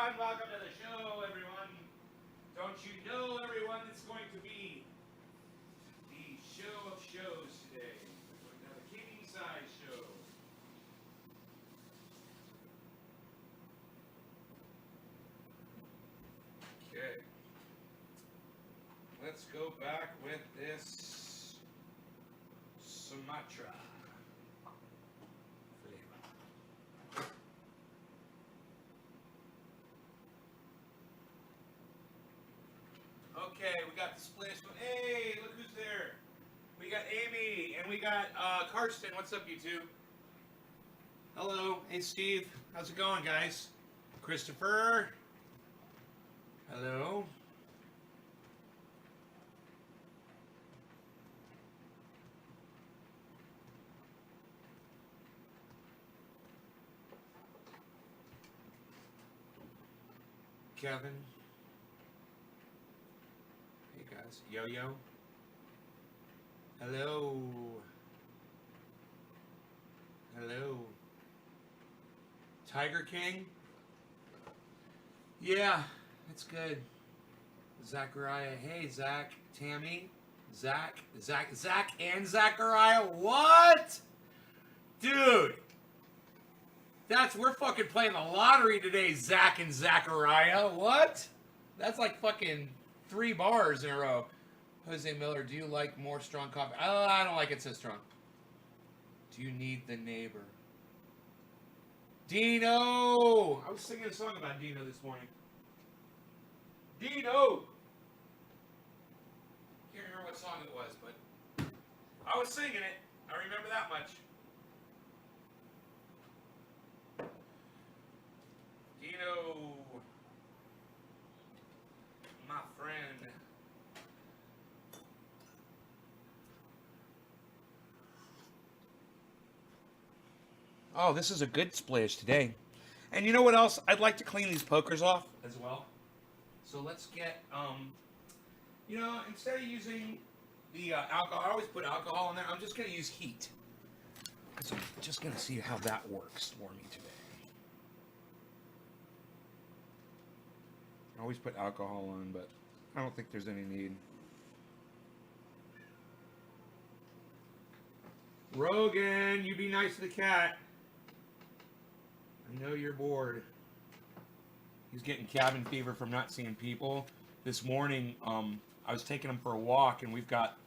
everyone. Welcome to the show, everyone. Don't you know, everyone, it's going to be the show of shows today. We're going to have a king-size show. Okay. Let's go back with this Sumatra flavor. Okay, we got the splash. Hey, look who's there. We got Amy and we got Karsten. What's up, you two? Hello. Hey, Steve. How's it going, guys? Christopher. Hello. Kevin. Hey, guys. Yo-Yo. Hello. Hello. Tiger King? Yeah, that's good. Zachariah. Hey, Zach. Tammy. Zach and Zachariah. What? Dude. We're fucking playing the lottery today, Zach and Zachariah. What? That's like fucking 3 bars in a row. Jose Miller, do you like more strong coffee? I don't like it so strong. Do you need the neighbor? Dino! I was singing a song about Dino this morning. Dino! Can't remember what song it was, but I was singing it. I remember that much. Dino, my friend. Oh, this is a good splash today. And you know what else? I'd like to clean these pokers off as well. So let's get, instead of using the alcohol, I always put alcohol in there. I'm just going to use heat. Because I'm just going to see how that works for me today. I always put alcohol on, but I don't think there's any need. Rogan, you be nice to the cat. I know you're bored. He's getting cabin fever from not seeing people. This morning, I was taking him for a walk, and we've got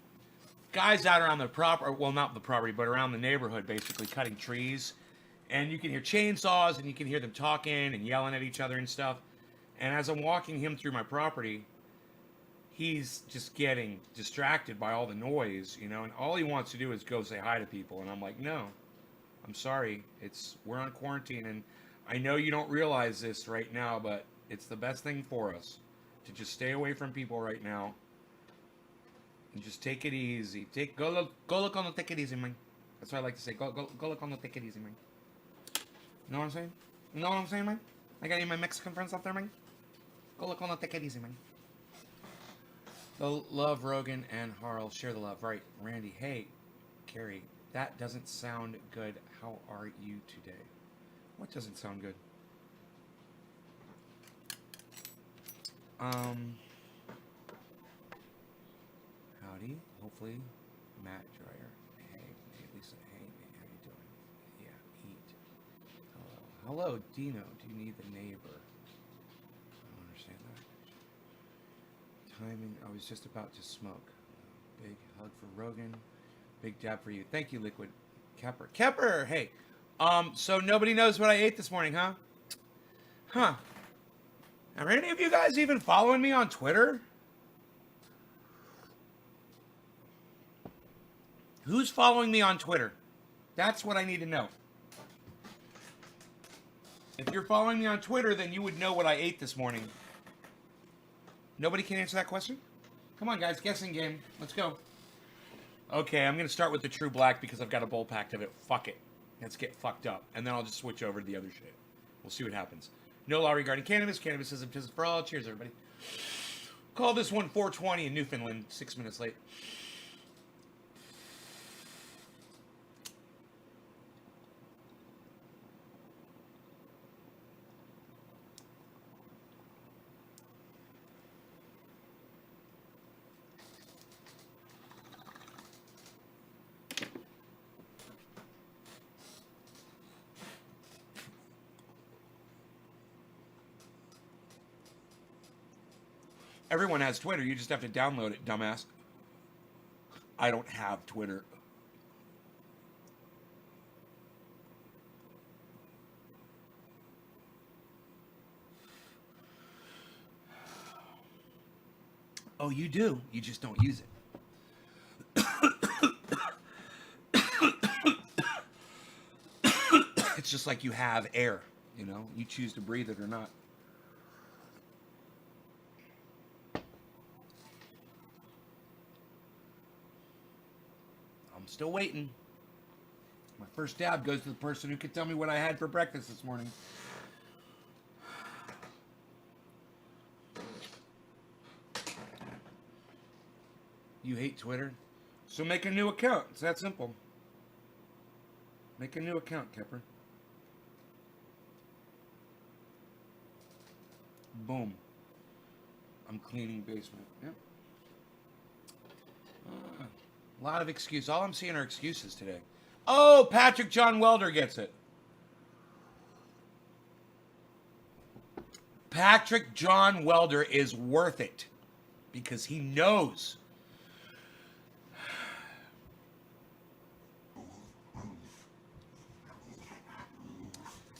guys out around the property, well, not the property, but around the neighborhood, basically, cutting trees. And you can hear chainsaws, and you can hear them talking and yelling at each other and stuff. And as I'm walking him through my property, he's just getting distracted by all the noise, and all he wants to do is go say hi to people. And I'm like, no, I'm sorry. We're on quarantine, and I know you don't realize this right now, but it's the best thing for us to just stay away from people right now and just take it easy. Go look on the take it easy, man. That's what I like to say. Go look on the take it easy, man. You know what I'm saying? You know what I'm saying, man? I got any of my Mexican friends out there, man? Go look on the take it easy, man. The love, Rogan and Harl. Share the love. Right. Randy. Hey, Carrie. That doesn't sound good. How are you today? What doesn't sound good? Howdy. Hopefully, Matt Dreyer. Hey, Lisa. Hey, man, how you doing? Yeah, eat. Hello. Hello, Dino. Do you need the neighbor? I don't understand that. Timing. I was just about to smoke. Big hug for Rogan. Big dab for you. Thank you, Liquid. Kepper, hey. So nobody knows what I ate this morning, huh? Huh. Are any of you guys even following me on Twitter? Who's following me on Twitter? That's what I need to know. If you're following me on Twitter, then you would know what I ate this morning. Nobody can answer that question? Come on, guys. Guessing game. Let's go. Okay, I'm going to start with the True Black because I've got a bowl packed of it. Fuck it. Let's get fucked up. And then I'll just switch over to the other shit. We'll see what happens. No law regarding cannabis. Cannabisism for all. Cheers, everybody. Call this one 420 in Newfoundland. 6 minutes late. Everyone has Twitter. You just have to download it, dumbass. I don't have Twitter. Oh, you do. You just don't use it. It's just like you have air, you know? You choose to breathe it or not. I'm still waiting. My first dab goes to the person who could tell me what I had for breakfast this morning. You hate Twitter? So make a new account. It's that simple. Make a new account, Kepper. Boom. I'm cleaning basement. Yep. A lot of excuses. All I'm seeing are excuses today. Oh, Patrick John Welder gets it. Patrick John Welder is worth it because he knows.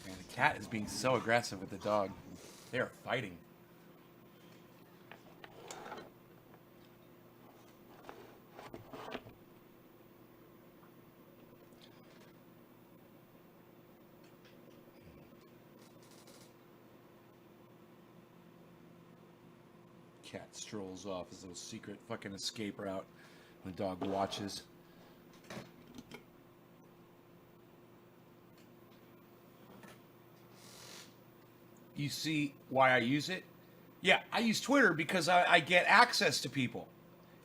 And the cat is being so aggressive with the dog. They are fighting. Cat strolls off as a secret fucking escape route. The dog watches. You see why I use it? Yeah, I use Twitter because I get access to people.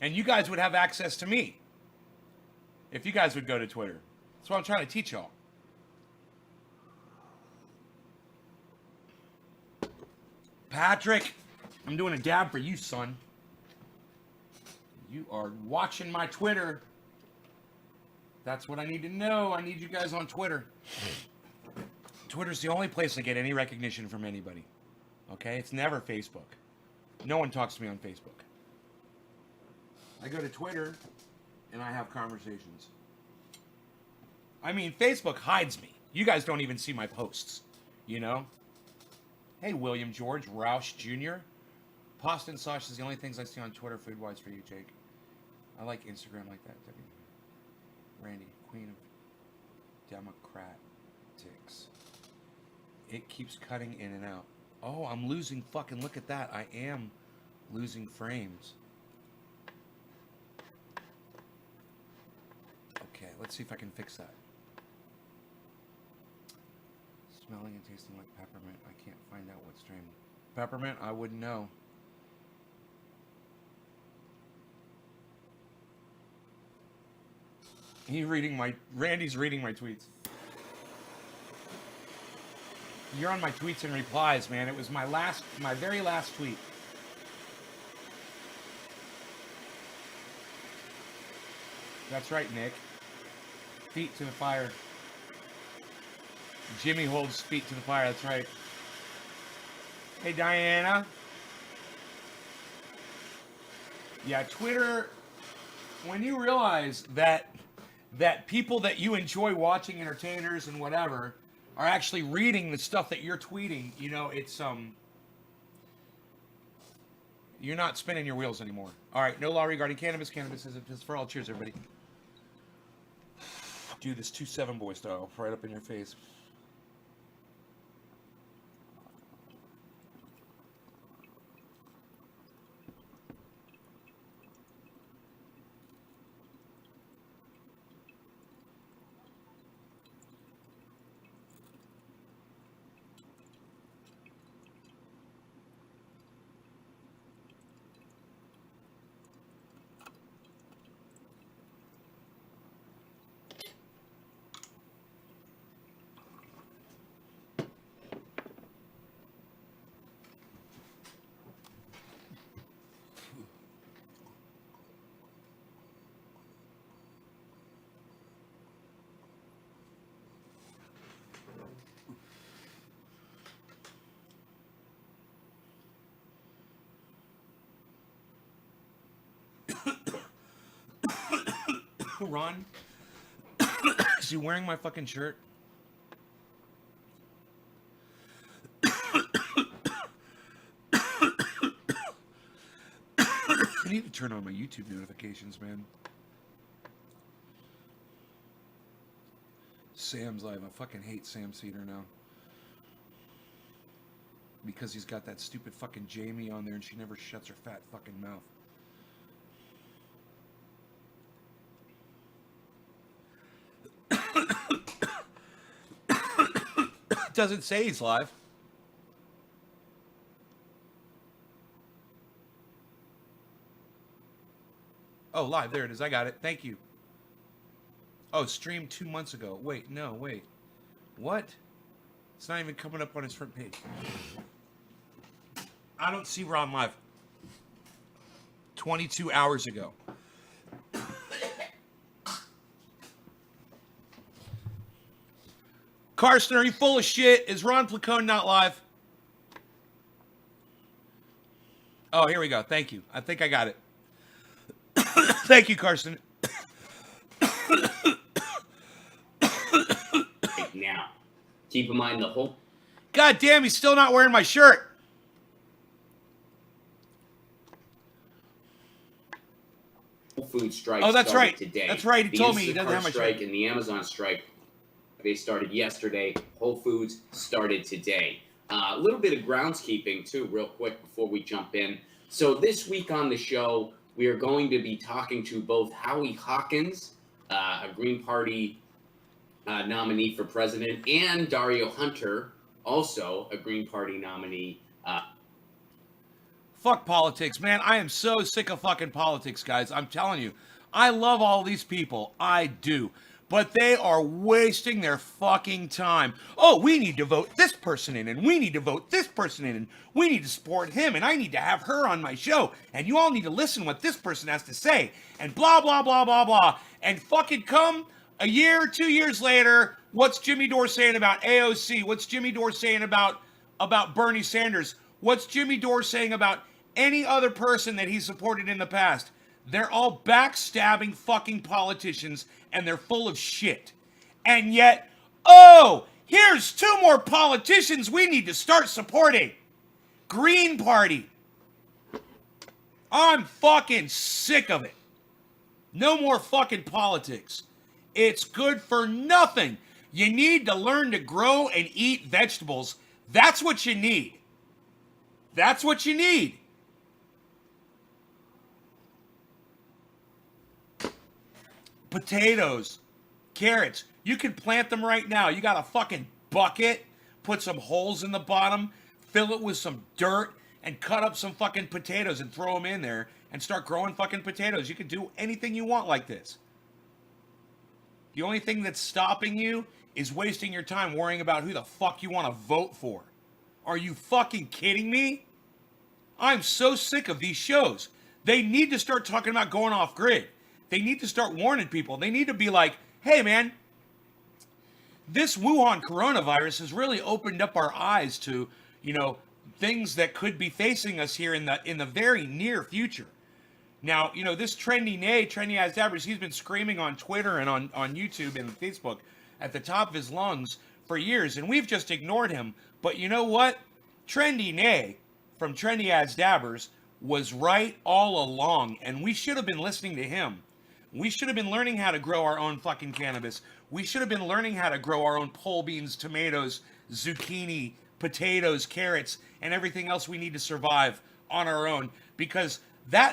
And you guys would have access to me if you guys would go to Twitter. That's what I'm trying to teach y'all. Patrick, I'm doing a dab for you, son. You are watching my Twitter. That's what I need to know. I need you guys on Twitter. Twitter's the only place I get any recognition from anybody. Okay? It's never Facebook. No one talks to me on Facebook. I go to Twitter and I have conversations. I mean, Facebook hides me. You guys don't even see my posts. You know? Hey, William George Roush Jr. Pasta and sauce is the only things I see on Twitter food-wise for you, Jake. I like Instagram like that. Randy, Queen of Democratics. It keeps cutting in and out. Oh, I'm losing fucking, look at that. I am losing frames. Okay, let's see if I can fix that. Smelling and tasting like peppermint. I can't find out what strain. Peppermint? I wouldn't know. Randy's reading my tweets. You're on my tweets and replies, man. It was my very last tweet. That's right, Nick. Feet to the fire. Jimmy holds feet to the fire, that's right. Hey, Diana. Yeah, Twitter, when you realize that people that you enjoy watching, entertainers and whatever, are actually reading the stuff that you're tweeting, you know, it's, you're not spinning your wheels anymore. All right, no law regarding cannabis. Cannabis is for all. Cheers, everybody. Do this 2-7 boy style, right up in your face. Ron? Is he wearing my fucking shirt? I need to turn on my YouTube notifications, man. Sam's live. I fucking hate Sam Cedar now. Because he's got that stupid fucking Jamie on there and she never shuts her fat fucking mouth. Doesn't say he's live. Oh, live. There it is. I got it. Thank you. Oh, streamed 2 months ago. Wait, no, wait. What? It's not even coming up on his front page. I don't see Ron live. 22 hours ago. Carson, are you full of shit? Is Ron Placone not live? Oh, here we go. Thank you. I think I got it. Thank you, Carson. Now, keep in mind the whole... God damn, he's still not wearing my shirt. Whole Food strike. Oh, that's right. Today. That's right. He told me he doesn't have my strike shirt. and the Amazon strike, they started yesterday. Whole Foods started today. A little bit of groundskeeping, too, real quick before we jump in. So this week on the show, we are going to be talking to both Howie Hawkins, a Green Party nominee for president, and Dario Hunter, also a Green Party nominee. Fuck politics, man. I am so sick of fucking politics, guys. I'm telling you. I love all these people. I do. But they are wasting their fucking time. Oh, we need to vote this person in, and we need to vote this person in, and we need to support him, and I need to have her on my show, and you all need to listen what this person has to say, and blah, blah, blah, blah, blah. And fucking come a year, 2 years later, what's Jimmy Dore saying about AOC? What's Jimmy Dore saying about Bernie Sanders? What's Jimmy Dore saying about any other person that he supported in the past? They're all backstabbing fucking politicians, and they're full of shit. And yet, oh, here's 2 more politicians we need to start supporting. Green Party. I'm fucking sick of it. No more fucking politics. It's good for nothing. You need to learn to grow and eat vegetables. That's what you need. That's what you need. Potatoes, carrots, you can plant them right now. You got a fucking bucket, put some holes in the bottom, fill it with some dirt, and cut up some fucking potatoes and throw them in there and start growing fucking potatoes. You can do anything you want like this. The only thing that's stopping you is wasting your time worrying about who the fuck you want to vote for. Are you fucking kidding me? I'm so sick of these shows. They need to start talking about going off grid. They need to start warning people. They need to be like, hey, man, this Wuhan coronavirus has really opened up our eyes to, things that could be facing us here in the very near future. Now, this Trendy As Dabbers, he's been screaming on Twitter and on YouTube and Facebook at the top of his lungs for years, and we've just ignored him. But you know what? Trendy Nay from Trendy As Dabbers was right all along, and we should have been listening to him. We should have been learning how to grow our own fucking cannabis. We should have been learning how to grow our own pole beans, tomatoes, zucchini, potatoes, carrots, and everything else we need to survive on our own. Because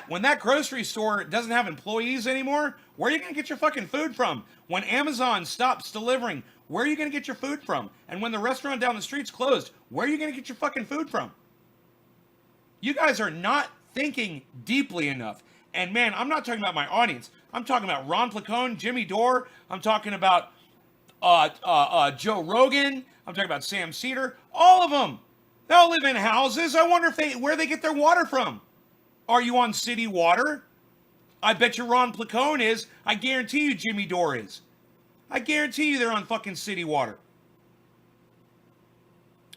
when that grocery store doesn't have employees anymore, where are you going to get your fucking food from? When Amazon stops delivering, where are you going to get your food from? And when the restaurant down the street's closed, where are you going to get your fucking food from? You guys are not thinking deeply enough. And man, I'm not talking about my audience. I'm talking about Ron Placone, Jimmy Dore. I'm talking about Joe Rogan. I'm talking about Sam Cedar. All of them. They all live in houses. I wonder where they get their water from. Are you on city water? I bet you Ron Placone is. I guarantee you Jimmy Dore is. I guarantee you they're on fucking city water.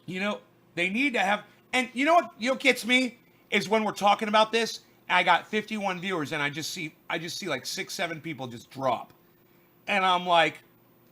They need to have... And you know what gets me? Is when we're talking about this, I got 51 viewers, and I just see like 6, 7 people just drop. And I'm like,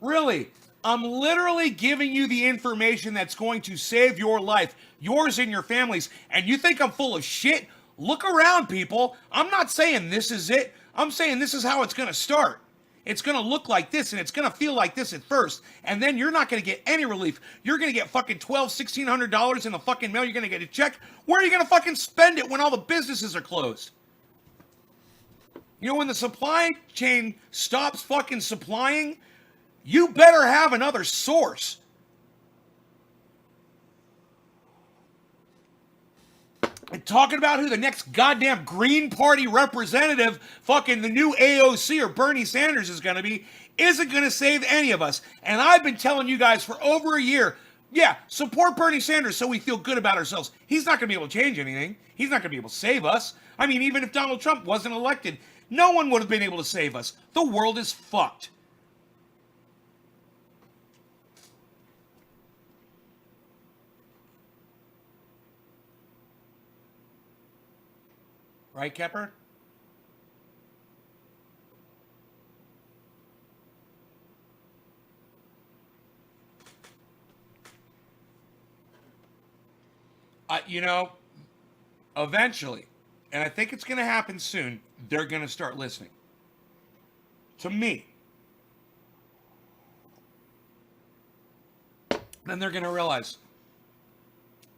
really? I'm literally giving you the information that's going to save your life, yours and your family's, and you think I'm full of shit? Look around, people. I'm not saying this is it. I'm saying this is how it's going to start. It's going to look like this and it's going to feel like this at first. And then you're not going to get any relief. You're going to get fucking $1,200, $1,600 in the fucking mail. You're going to get a check. Where are you going to fucking spend it when all the businesses are closed? You know, when the supply chain stops fucking supplying, you better have another source. And talking about who the next goddamn Green Party representative, fucking the new AOC or Bernie Sanders is going to be, isn't going to save any of us. And I've been telling you guys for over a year, yeah, support Bernie Sanders so we feel good about ourselves. He's not going to be able to change anything. He's not going to be able to save us. I mean, even if Donald Trump wasn't elected, no one would have been able to save us. The world is fucked. Right, Kepper? You know, eventually, and I think it's going to happen soon, they're going to start listening to me. Then they're going to realize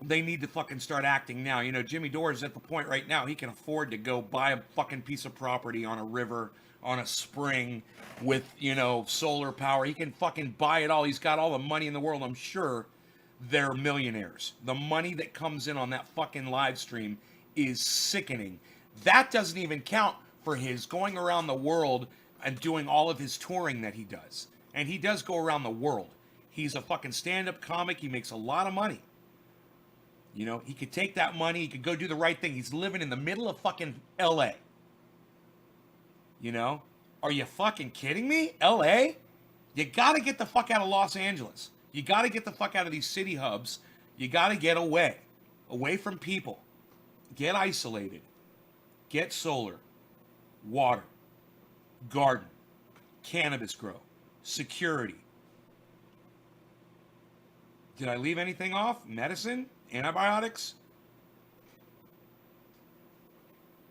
they need to fucking start acting now. You know, Jimmy Dore is at the point right now, he can afford to go buy a fucking piece of property on a river, on a spring with, you know, solar power. He can fucking buy it all. He's got all the money in the world. I'm sure they're millionaires. The money that comes in on that fucking live stream is sickening. That doesn't even count for his going around the world and doing all of his touring that he does. And he does go around the world. He's a fucking stand-up comic. He makes a lot of money. You know, he could take that money. He could go do the right thing. He's living in the middle of fucking LA. You know? Are you fucking kidding me? LA? You gotta get the fuck out of Los Angeles. You gotta get the fuck out of these city hubs. You gotta get away. Away from people. Get isolated. Get solar. Water. Garden. Cannabis grow. Security. Did I leave anything off? Medicine? Antibiotics?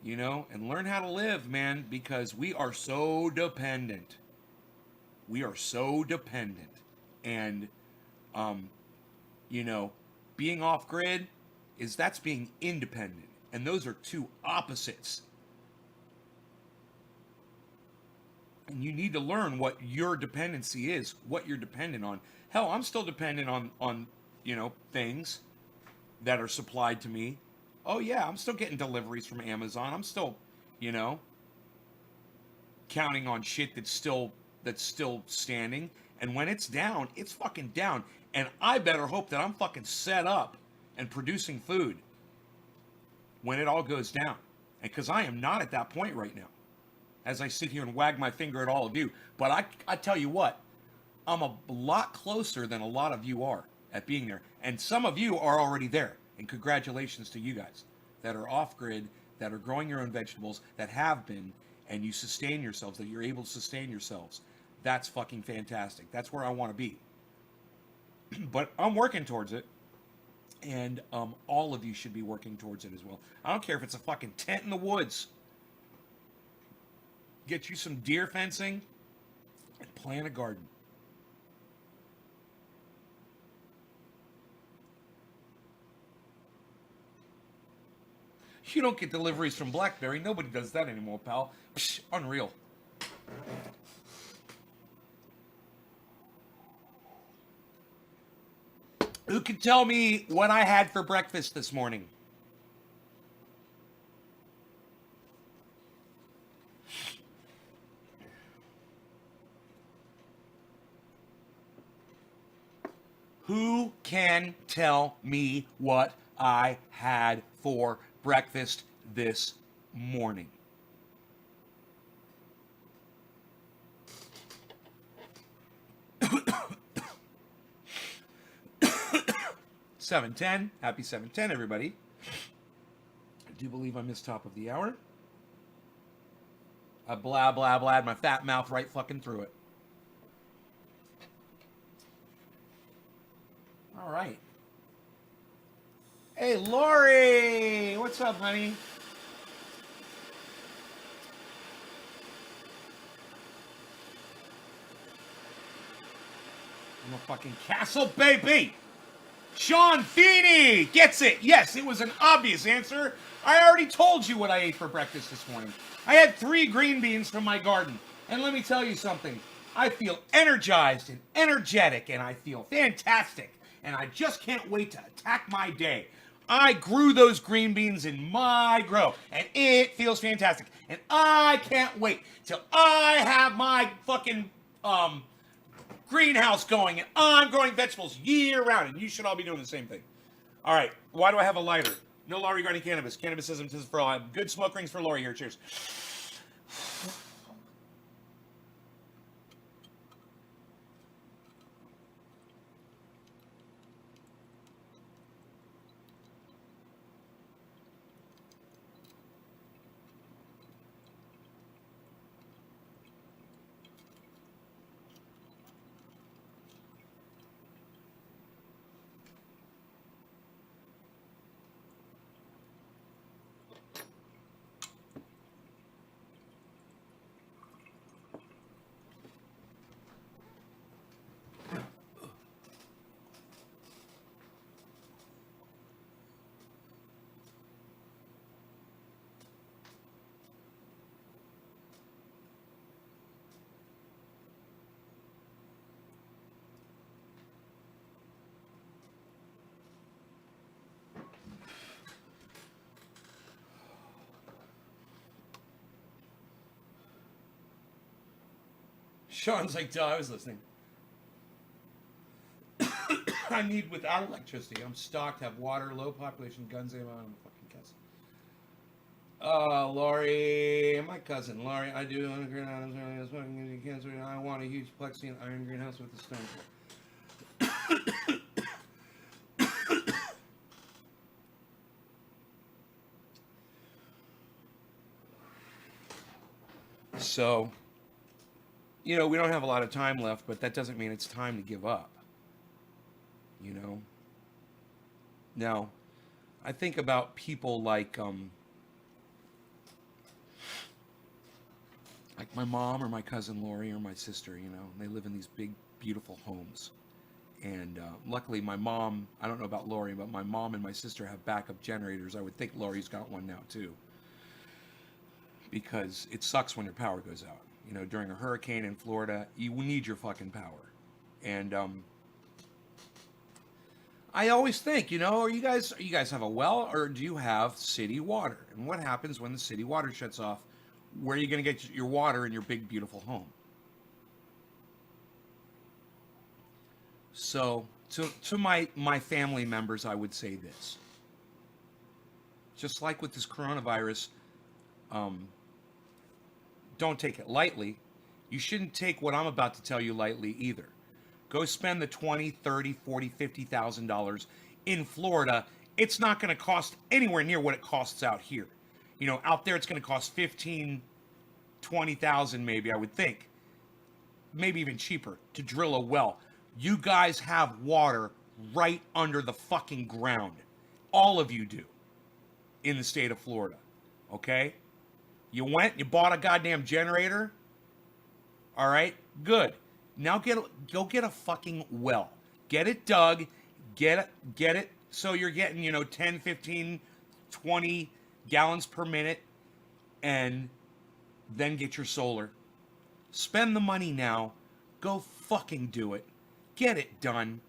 You know, and learn how to live, man, because we are so dependent. We are so dependent. And, you know, being off grid that's being independent. And those are two opposites. And you need to learn what your dependency is, what you're dependent on. Hell, I'm still dependent on you know, things that are supplied to me. Oh yeah, I'm still getting deliveries from Amazon. I'm still, you know, counting on shit that's still standing. And when it's down, it's fucking down. And I better hope that I'm fucking set up and producing food when it all goes down. And because I am not at that point right now, as I sit here and wag my finger at all of you. But I tell you what, I'm a lot closer than a lot of you are at being there. And some of you are already there. And congratulations to you guys that are off grid, that are growing your own vegetables, that have been, and you sustain yourselves, that you're able to sustain yourselves. That's fucking fantastic. That's where I want to be. But I'm working towards it. And all of you should be working towards it as well. I don't care if it's a fucking tent in the woods. Get you some deer fencing and plant a garden. You don't get deliveries from BlackBerry. Nobody does that anymore, pal. Psh, unreal. Who can tell me what I had for breakfast this morning? Who can tell me what I had for breakfast this morning? $7:10. Happy 7:10, everybody. I do believe I missed top of the hour. I blah, blah, blah. My fat mouth right fucking through it. All right. Hey, Lori! What's up, honey? I'm a fucking castle, baby! Sean Feeney gets it. Yes, it was an obvious answer. I already told you what I ate for breakfast this morning. I had 3 green beans from my garden. And let me tell you something. I feel energized and energetic, and I feel fantastic. And I just can't wait to attack my day. I grew those green beans in my grow, and it feels fantastic. And I can't wait till I have my fucking greenhouse going, and I'm growing vegetables year round, and you should all be doing the same thing. All right, why do I have a lighter? No law regarding cannabis. Cannabism is for all. I have good smoke rings for Lori here. Cheers. Sean's like, duh, I was listening. I need without electricity. I'm stocked, have water, low population, guns, ammo, I'm a fucking cousin. Lori, my cousin, Lori, I do own a greenhouse, smoking cancer, and I want a huge plexi and iron greenhouse with a stone. So, you know, we don't have a lot of time left, but that doesn't mean it's time to give up. You know? Now, I think about people like my mom or my cousin Lori or my sister, you know, they live in these big, beautiful homes. And luckily my mom, I don't know about Lori, but my mom and my sister have backup generators. I would think Lori's got one now too. Because it sucks when your power goes out. You know, during a hurricane in Florida, you need your fucking power. And I always think, you know, you guys have a well, or do you have city water? And what happens when the city water shuts off? Where are you going to get your water in your big, beautiful home? So, to my family members, I would say this. Just like with this coronavirus, don't take it lightly. You shouldn't take what I'm about to tell you lightly either. Go spend the $20, $30, $40, $50,000 in Florida. It's not going to cost anywhere near what it costs out here. You know, out there it's going to cost $15,000, $20,000 maybe, I would think. Maybe even cheaper to drill a well. You guys have water right under the fucking ground. All of you do in the state of Florida. Okay? You went, you bought a goddamn generator. All right? Good. Now go get a fucking well. Get it dug. Get it so you're getting, you know, 10, 15, 20 gallons per minute, and then get your solar. Spend the money now. Go fucking do it. Get it done.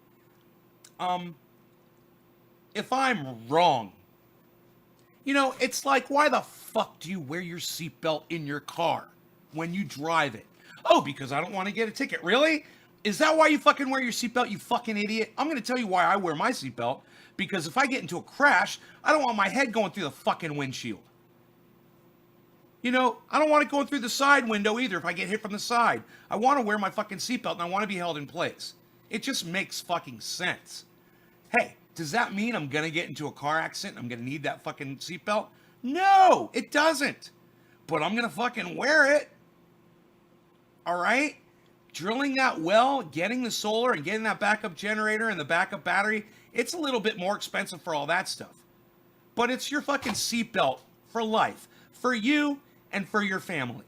If I'm wrong, you know, it's like, why the fuck do you wear your seatbelt in your car when you drive it? Oh, because I don't want to get a ticket. Really? Is that why you fucking wear your seatbelt, you fucking idiot? I'm going to tell you why I wear my seatbelt. Because if I get into a crash, I don't want my head going through the fucking windshield. You know, I don't want it going through the side window either if I get hit from the side. I want to wear my fucking seatbelt and I want to be held in place. It just makes fucking sense. Hey, does that mean I'm going to get into a car accident? I'm going to need that fucking seatbelt? No, it doesn't. But I'm going to fucking wear it. All right? drilling that well, getting the solar and getting that backup generator and the backup battery, it's a little bit more expensive for all that stuff. But it's your fucking seatbelt for life, for you and for your family.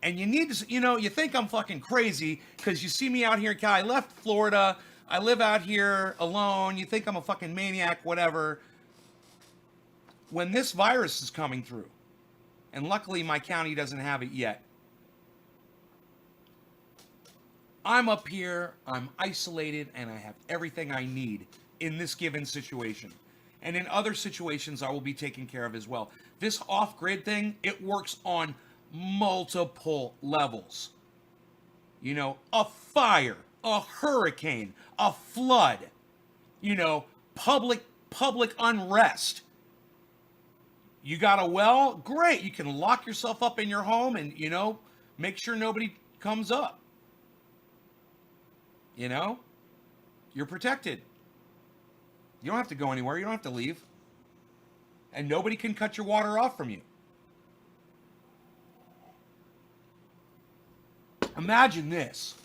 And you need to, you think I'm fucking crazy because you see me out here in Cali. I left Florida. I live out here alone. You think I'm a fucking maniac, whatever. When this virus is coming through, and luckily my county doesn't have it yet, I'm up here, I'm isolated, and I have everything I need in this given situation. And in other situations, I will be taken care of as well. This off-grid thing, it works on multiple levels. A fire, a hurricane, a flood, public unrest. You got a well? Great. You can lock yourself up in your home and, make sure nobody comes up. You're protected. You don't have to go anywhere. You don't have to leave. And nobody can cut your water off from you. Imagine this.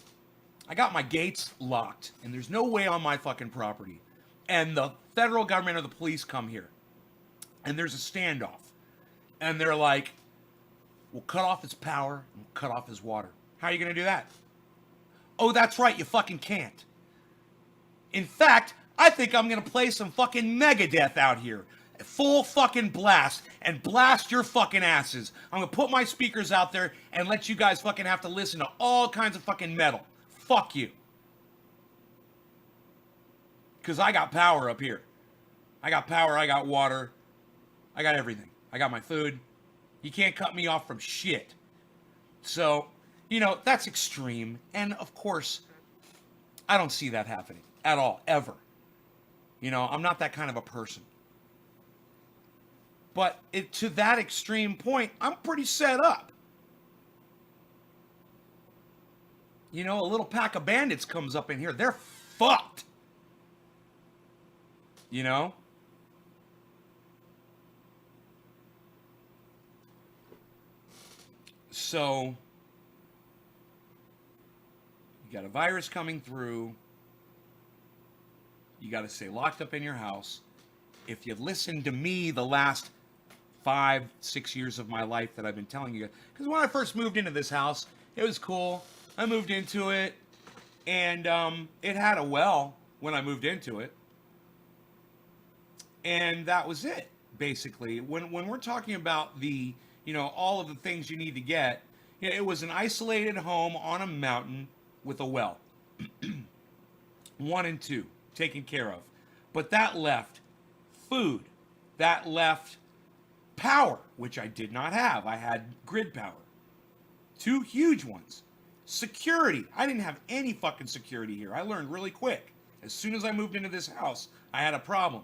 I got my gates locked, and there's no way on my fucking property. And the federal government or the police come here. And there's a standoff. And they're like, we'll cut off his power, and we'll cut off his water. How are you going to do that? Oh, that's right, you fucking can't. In fact, I think I'm going to play some fucking Megadeth out here. Full fucking blast, and blast your fucking asses. I'm going to put my speakers out there and let you guys fucking have to listen to all kinds of fucking metal. Fuck you. Because I got power up here. I got power, I got water. I got everything. I got my food. You can't cut me off from shit. So, that's extreme. And of course, I don't see that happening at all, ever. I'm not that kind of a person. But to that extreme point, I'm pretty set up. A little pack of bandits comes up in here. They're fucked. So, you got a virus coming through. You got to stay locked up in your house. If you listen to me the last 5-6 years of my life that I've been telling you, because when I first moved into this house, it was cool. I moved into it, and it had a well when I moved into it. And that was it, basically. When we're talking about the, all of the things you need to get, it was an isolated home on a mountain with a well. 1 and 2, taken care of. But that left food. That left power, which I did not have. I had grid power. 2 huge ones. Security. I didn't have any fucking security here. I learned really quick. As soon as I moved into this house, I had a problem.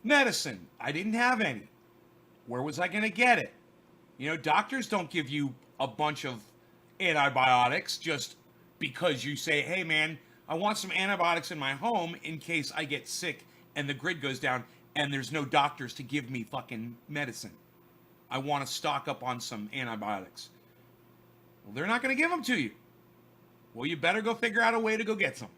Medicine. I didn't have any. Where was I going to get it? Doctors don't give you a bunch of antibiotics just because you say, hey man, I want some antibiotics in my home in case I get sick and the grid goes down and there's no doctors to give me fucking medicine. I want to stock up on some antibiotics. Well, they're not going to give them to you. Well, you better go figure out a way to go get some.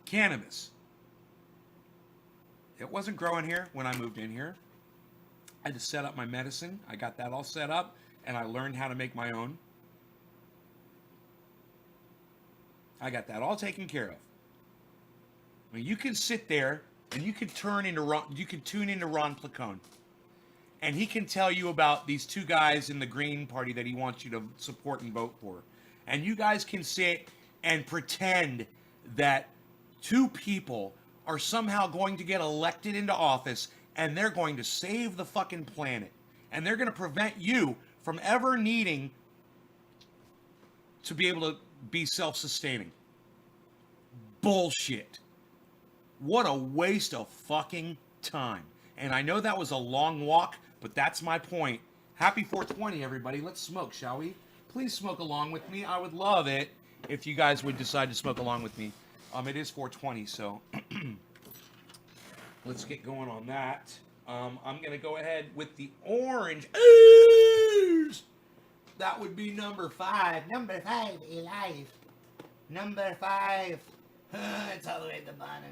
Cannabis. It wasn't growing here when I moved in here. I had to set up my medicine. I got that all set up, and I learned how to make my own. I got that all taken care of. I mean, you can sit there and you can tune into Ron Placone, and he can tell you about these 2 guys in the Green Party that he wants you to support and vote for, and you guys can sit and pretend that 2 people are somehow going to get elected into office and they're going to save the fucking planet. And they're going to prevent you from ever needing to be able to be self-sustaining. Bullshit. What a waste of fucking time. And I know that was a long walk, but that's my point. Happy 420, everybody. Let's smoke, shall we? Please smoke along with me. I would love it if you guys would decide to smoke along with me. It is 420, so let's get going on that. I'm gonna go ahead with the orange. Ooze! That would be number 5. Number 5, alive. Number 5. It's all the way at the bottom.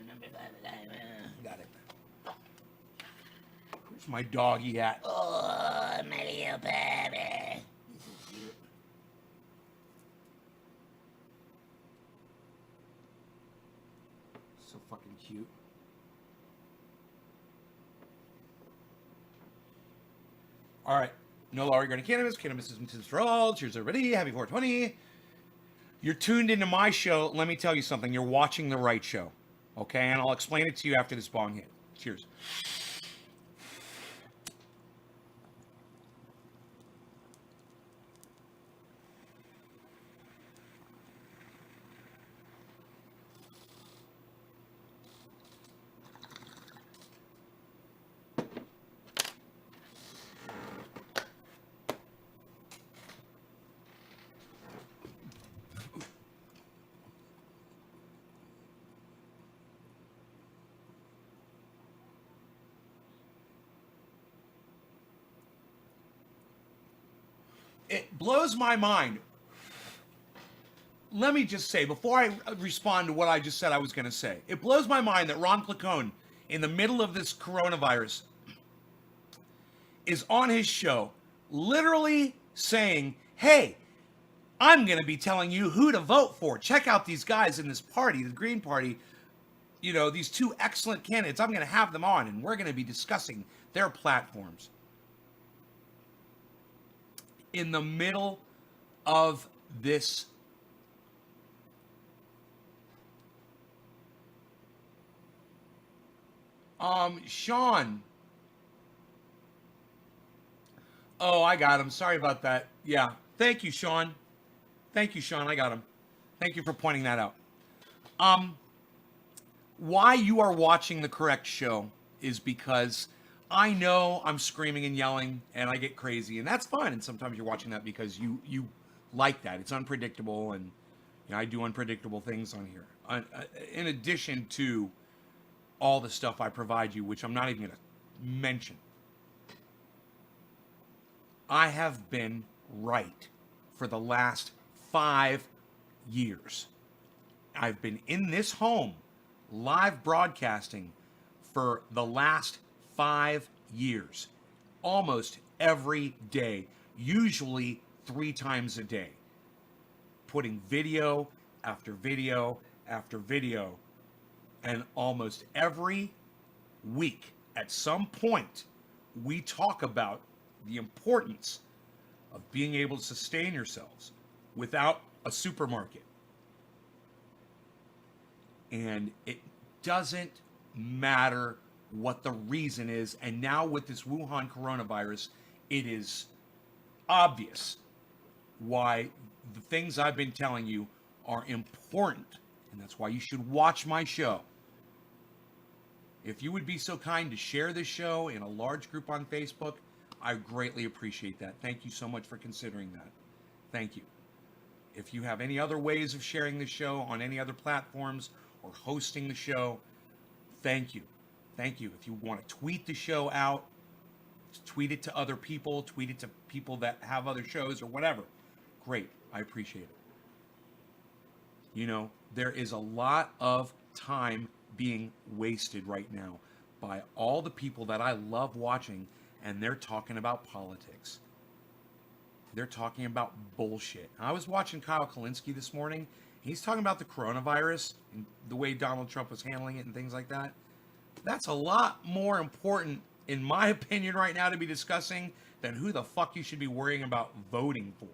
Number 5, alive. Got it. Where's my doggy at? Oh, my little baby. This is cute. So fucking cute. All right. No law regarding cannabis. Cannabis is for all. Cheers, everybody. Happy 420. You're tuned into my show. Let me tell you something. You're watching the right show. Okay? And I'll explain it to you after this bong hit. Cheers. It blows my mind. Let me just say, before I respond to what I just said I was going to say, it blows my mind that Ron Placone, in the middle of this coronavirus, is on his show literally saying, hey, I'm going to be telling you who to vote for. Check out these guys in this party, the Green Party, you know, these 2 excellent candidates. I'm going to have them on, and we're going to be discussing their platforms. In the middle of this Sean. Oh, I got him. Sorry about that. Yeah. Thank you, Sean. Thank you, Sean. I got him. Thank you for pointing that out. Why you are watching the correct show is because I know I'm screaming and yelling and I get crazy, and that's fine. And sometimes you're watching that because you like that. It's unpredictable, and you know, I do unpredictable things on here. In addition to all the stuff I provide you, which I'm not even going to mention. I have been right for the last 5 years. I've been in this home live broadcasting for the last 5 years, almost every day, usually 3 times a day, putting video after video after video, and almost every week at some point we talk about the importance of being able to sustain yourselves without a supermarket. And it doesn't matter what the reason is. And now with this Wuhan coronavirus, it is obvious why the things I've been telling you are important. And that's why you should watch my show. If you would be so kind to share this show in a large group on Facebook, I greatly appreciate that. Thank you so much for considering that. Thank you. If you have any other ways of sharing the show on any other platforms or hosting the show, thank you. Thank you. If you want to tweet the show out, tweet it to other people, tweet it to people that have other shows or whatever, great. I appreciate it. You know, there is a lot of time being wasted right now by all the people that I love watching, and they're talking about politics. They're talking about bullshit. I was watching Kyle Kalinske this morning. He's talking about the coronavirus and the way Donald Trump was handling it and things like that. That's a lot more important, in my opinion, right now to be discussing than who the fuck you should be worrying about voting for.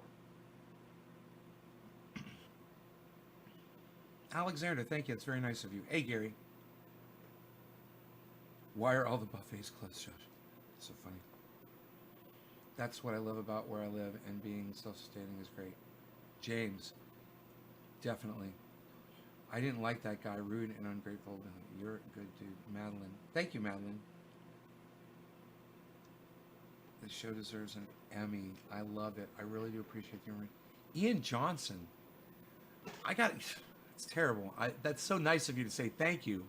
Alexander, thank you. It's very nice of you. Hey, Gary. Why are all the buffets closed, Josh? It's so funny. That's what I love about where I live, and being self-sustaining is great. James, definitely. I didn't like that guy, rude and ungrateful. You're a good dude. Madeline. Thank you, Madeline. The show deserves an Emmy. I love it. I really do appreciate the humor. Ian Johnson. It's terrible. That's so nice of you to say thank you.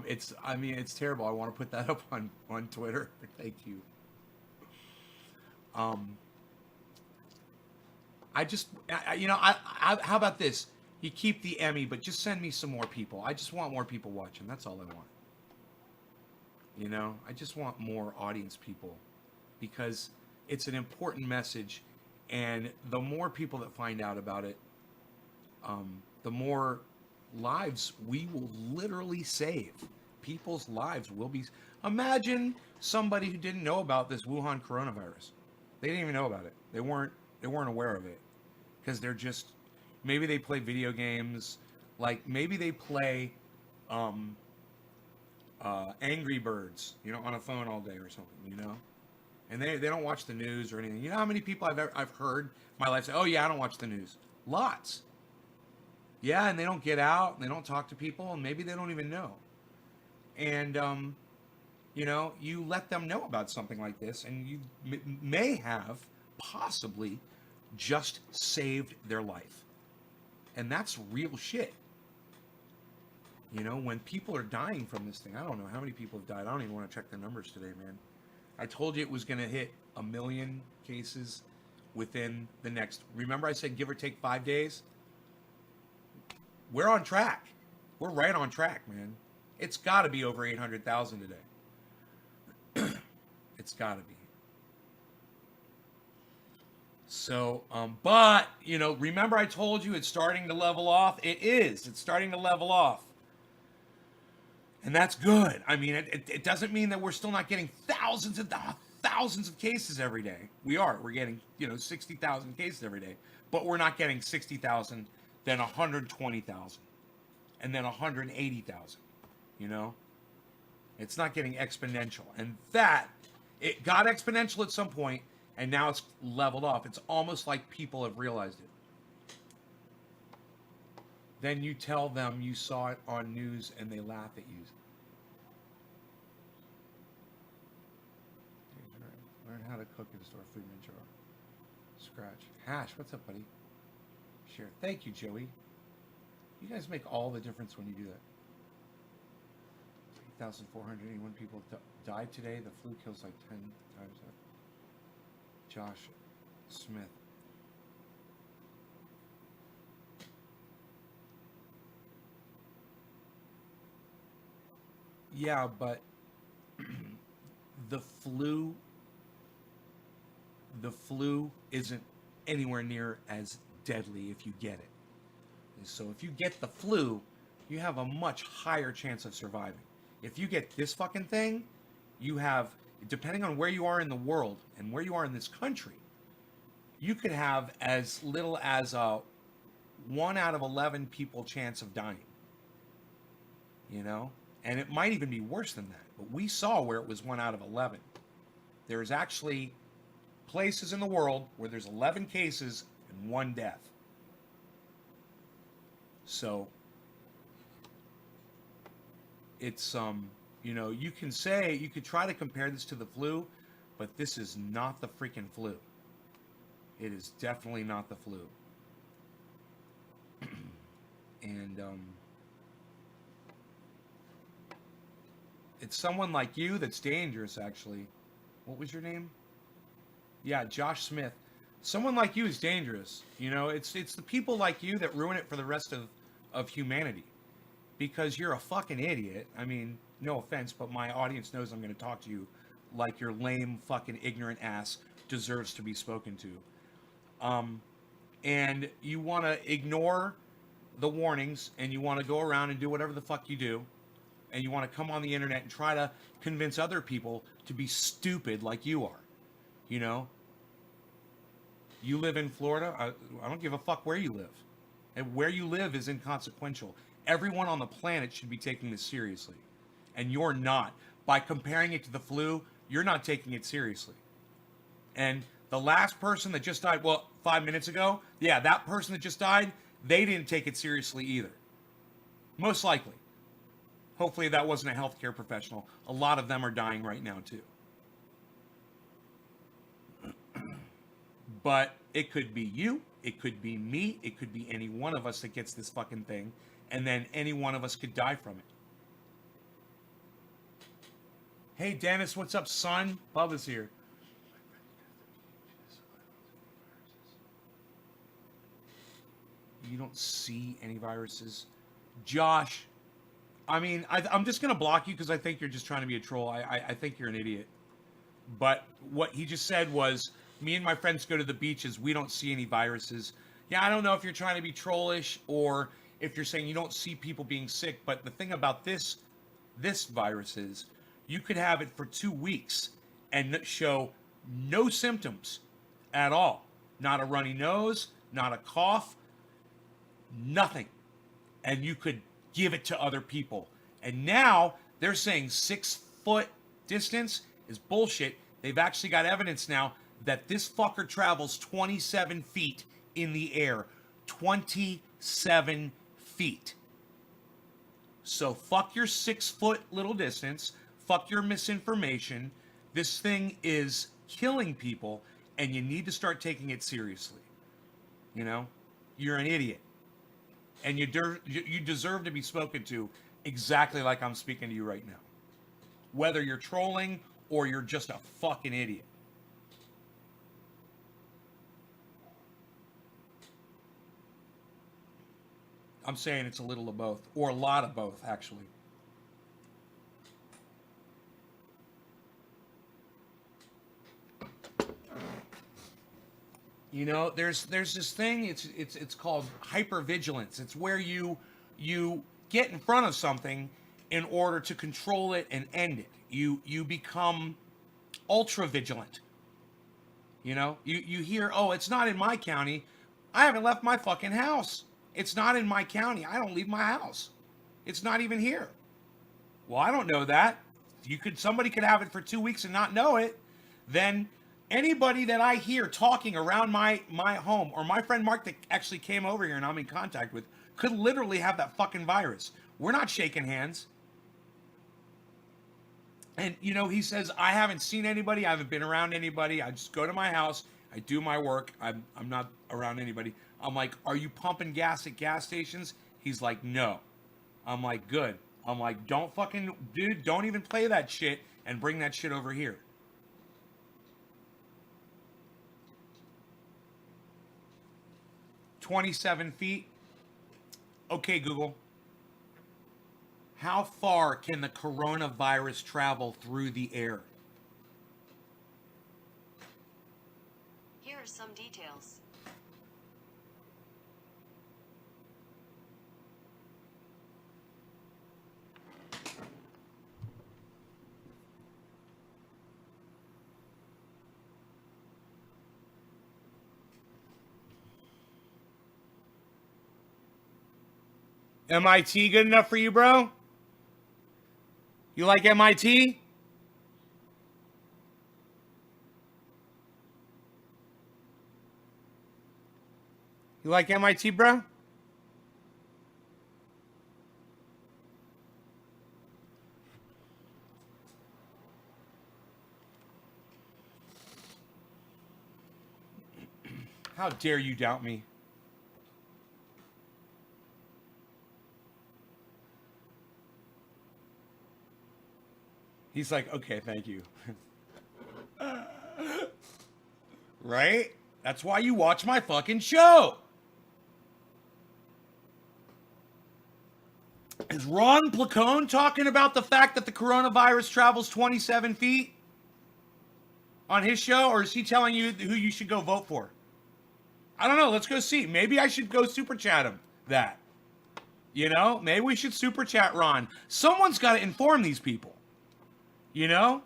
It's terrible. I want to put that up on Twitter. Thank you. Um, how about this? You keep the Emmy, but just send me some more people. I just want more people watching. That's all I want. I just want more audience people because it's an important message, and the more people that find out about it, the more lives we will literally save. People's lives will be. Imagine somebody who didn't know about this Wuhan coronavirus. They didn't even know about it. They weren't aware of it because they're just maybe they play video games, like maybe they play Angry Birds, on a phone all day or something, and they don't watch the news or anything. You know how many people I've heard in my life say, "Oh yeah, I don't watch the news." Lots. Yeah, and they don't get out, and they don't talk to people, and maybe they don't even know. And you let them know about something like this, and you may have possibly just saved their life. And that's real shit. When people are dying from this thing, I don't know how many people have died. I don't even want to check the numbers today, man. I told you it was going to hit 1 million cases within the next. Remember I said give or take 5 days? We're on track. We're right on track, man. It's got to be over 800,000 today. It's got to be. So, but, remember I told you it's starting to level off? It is. It's starting to level off. And that's good. I mean, it doesn't mean that we're still not getting thousands of cases every day. We are. We're getting, 60,000 cases every day. But we're not getting 60,000, then 120,000, and then 180,000. It's not getting exponential. And it got exponential at some point, and now it's leveled off. It's almost like people have realized it. Then you tell them you saw it on news and they laugh at you. Learn how to cook and store food in a jar. Scratch. Hash, what's up, buddy? Share. Thank you, Joey. You guys make all the difference when you do that. 3,481 people died today. The flu kills like 10 times that. Josh Smith. Yeah, but the flu isn't anywhere near as deadly if you get it. So if you get the flu, you have a much higher chance of surviving. If you get this fucking thing, you have, depending on where you are in the world and where you are in this country, you could have as little as a 1 out of 11 people chance of dying. And it might even be worse than that. But we saw where it was 1 out of 11. There's actually places in the world where there's 11 cases and 1 death. So it's you could try to compare this to the flu, but this is not the freaking flu. It is definitely not the flu. And it's someone like you that's dangerous, actually. What was your name? Yeah, Josh Smith. Someone like you is dangerous. It's the people like you that ruin it for the rest of humanity. Because you're a fucking idiot. I mean, no offense, but my audience knows I'm going to talk to you like your lame, fucking ignorant ass deserves to be spoken to. And you want to ignore the warnings, and you want to go around and do whatever the fuck you do. And you want to come on the internet and try to convince other people to be stupid like you are. You live in Florida. I don't give a fuck where you live. And where you live is inconsequential. Everyone on the planet should be taking this seriously. And you're not. By comparing it to the flu, you're not taking it seriously. And the last person that just died, 5 minutes ago, yeah, that person that just died, they didn't take it seriously either. Most likely. Hopefully that wasn't a healthcare professional. A lot of them are dying right now too. But it could be you, it could be me, it could be any one of us that gets this fucking thing, and then any one of us could die from it. Hey, Dennis, what's up, son? Bubba's here. You don't see any viruses. Josh, I mean, I'm just going to block you because I think you're just trying to be a troll. I think you're an idiot. But what he just said was, me and my friends go to the beaches. We don't see any viruses. Yeah, I don't know if you're trying to be trollish or if you're saying you don't see people being sick. But the thing about this virus is you could have it for 2 weeks and show no symptoms at all. Not a runny nose, not a cough, nothing. And you could give it to other people. And now they're saying 6 foot distance is bullshit. They've actually got evidence now that this fucker travels 27 feet in the air. 27 feet. So fuck your 6 foot little distance. Fuck your misinformation. This thing is killing people and you need to start taking it seriously. You know? You're an idiot. And you deserve to be spoken to exactly like I'm speaking to you right now. Whether you're trolling or you're just a fucking idiot. I'm saying it's a little of both, or a lot of both, actually. You know, there's this thing. It's called hypervigilance. It's where you get in front of something in order to control it and end it. You become ultra vigilant. You know, you hear, oh, it's not in my county. I haven't left my fucking house. It's not in my county. I don't leave my house. It's not even here. Well, I don't know that. Somebody could have it for 2 weeks and not know it. Then anybody that I hear talking around my home, or my friend Mark that actually came over here and I'm in contact with, could literally have that fucking virus. We're not shaking hands. And, you know, he says, I haven't seen anybody. I haven't been around anybody. I just go to my house. I do my work. I'm not around anybody. I'm like, are you pumping gas at gas stations? He's like, no. I'm like, good. I'm like, don't even play that shit and bring that shit over here. "27 feet. Okay, Google. How far can the coronavirus travel through the air? Here are some details. MIT good enough for you, bro? You like MIT? You like MIT, bro? How dare you doubt me? He's like, okay, thank you. Right? That's why you watch my fucking show. Is Ron Placone talking about the fact that the coronavirus travels 27 feet on his show? Or is he telling you who you should go vote for? I don't know. Let's go see. Maybe I should go super chat him that. You know? Maybe we should super chat Ron. Someone's got to inform these people. You know?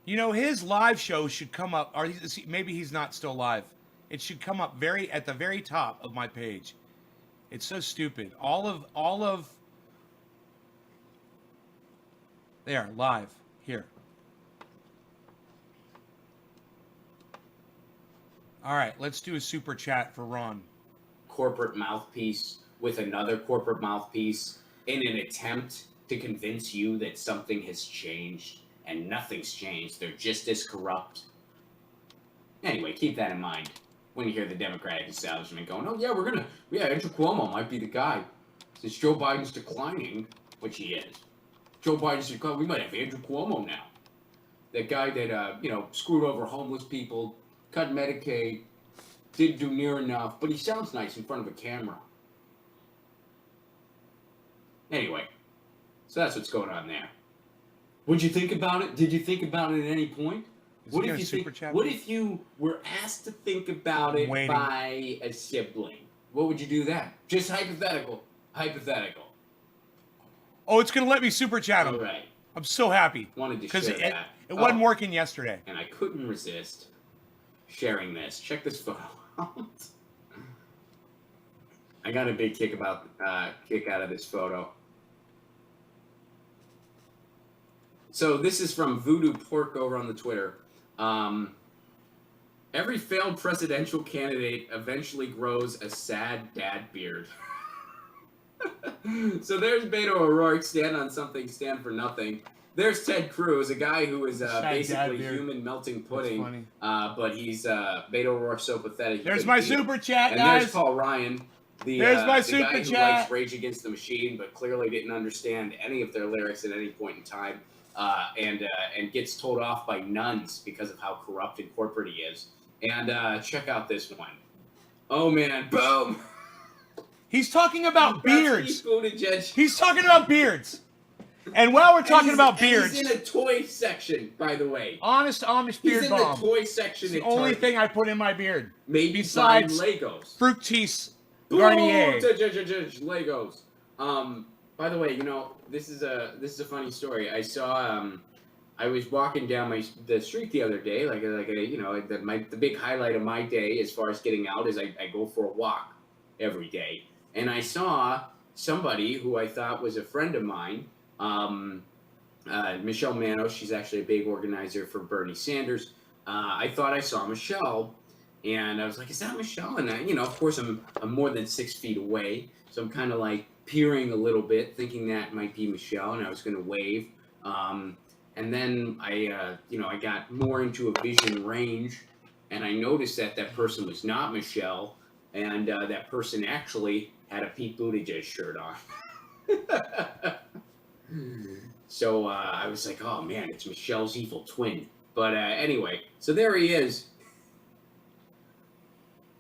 You know, his live show should come up, or maybe he's not still live. It should come up at the very top of my page. It's so stupid. All of there, live, here. All right, let's do a super chat for Ron. Corporate mouthpiece with another corporate mouthpiece in an attempt to convince you that something has changed, and nothing's changed. They're just as corrupt. Anyway, keep that in mind. when you hear the Democratic establishment going, oh, yeah, Andrew Cuomo might be the guy. Since Joe Biden's declining, which he is. Joe Biden's declining, we might have Andrew Cuomo now. That guy that, screwed over homeless people, cut Medicaid, didn't do near enough, but he sounds nice in front of a camera. Anyway, so that's what's going on there. What'd you think about it? Did you think about it at any point? What if you were asked to think about it by a sibling? What would you do then? Just hypothetical. Hypothetical. Oh, it's going to let me super chat him. All right. I'm so happy. Wanted to share that. It wasn't working yesterday. And I couldn't resist sharing this. Check this photo out. I got a big kick out of this photo. So this is from Voodoo Pork over on the Twitter. Every failed presidential candidate eventually grows a sad dad beard. So there's Beto O'Rourke, stand on something, stand for nothing. There's Ted Cruz, a guy who is basically human melting pudding. But he's Beto O'Rourke so pathetic. There's my super chat, and guys. there's Paul Ryan, the guy who likes Rage Against the Machine, but clearly didn't understand any of their lyrics at any point in time, and gets told off by nuns because of how corrupt and corporate he is. And check out this one. Oh man, boom! He's talking about beards. Buttigieg. He's talking about beards. And while we're talking about beards, he's in a toy section, by the way. Honest Amish beard bomb. He's in the toy section. It's the only thing I put in my beard. Maybe besides Legos. Fructis Garnier. Legos. By the way, this is a funny story. I saw I was walking down the street the other day, the big highlight of my day as far as getting out is I go for a walk every day, and I saw somebody who I thought was a friend of mine. Michelle Manos, she's actually a big organizer for Bernie Sanders. I thought I saw Michelle, and I was like, is that Michelle? And of course I'm more than 6 feet away, so I'm kind of like peering a little bit, thinking that might be Michelle, and I was going to wave. And then I got more into a vision range, and I noticed that person was not Michelle, and that person actually had a Pete Buttigieg shirt on. So I was like, oh man, it's Michelle's evil twin. But anyway, so there he is.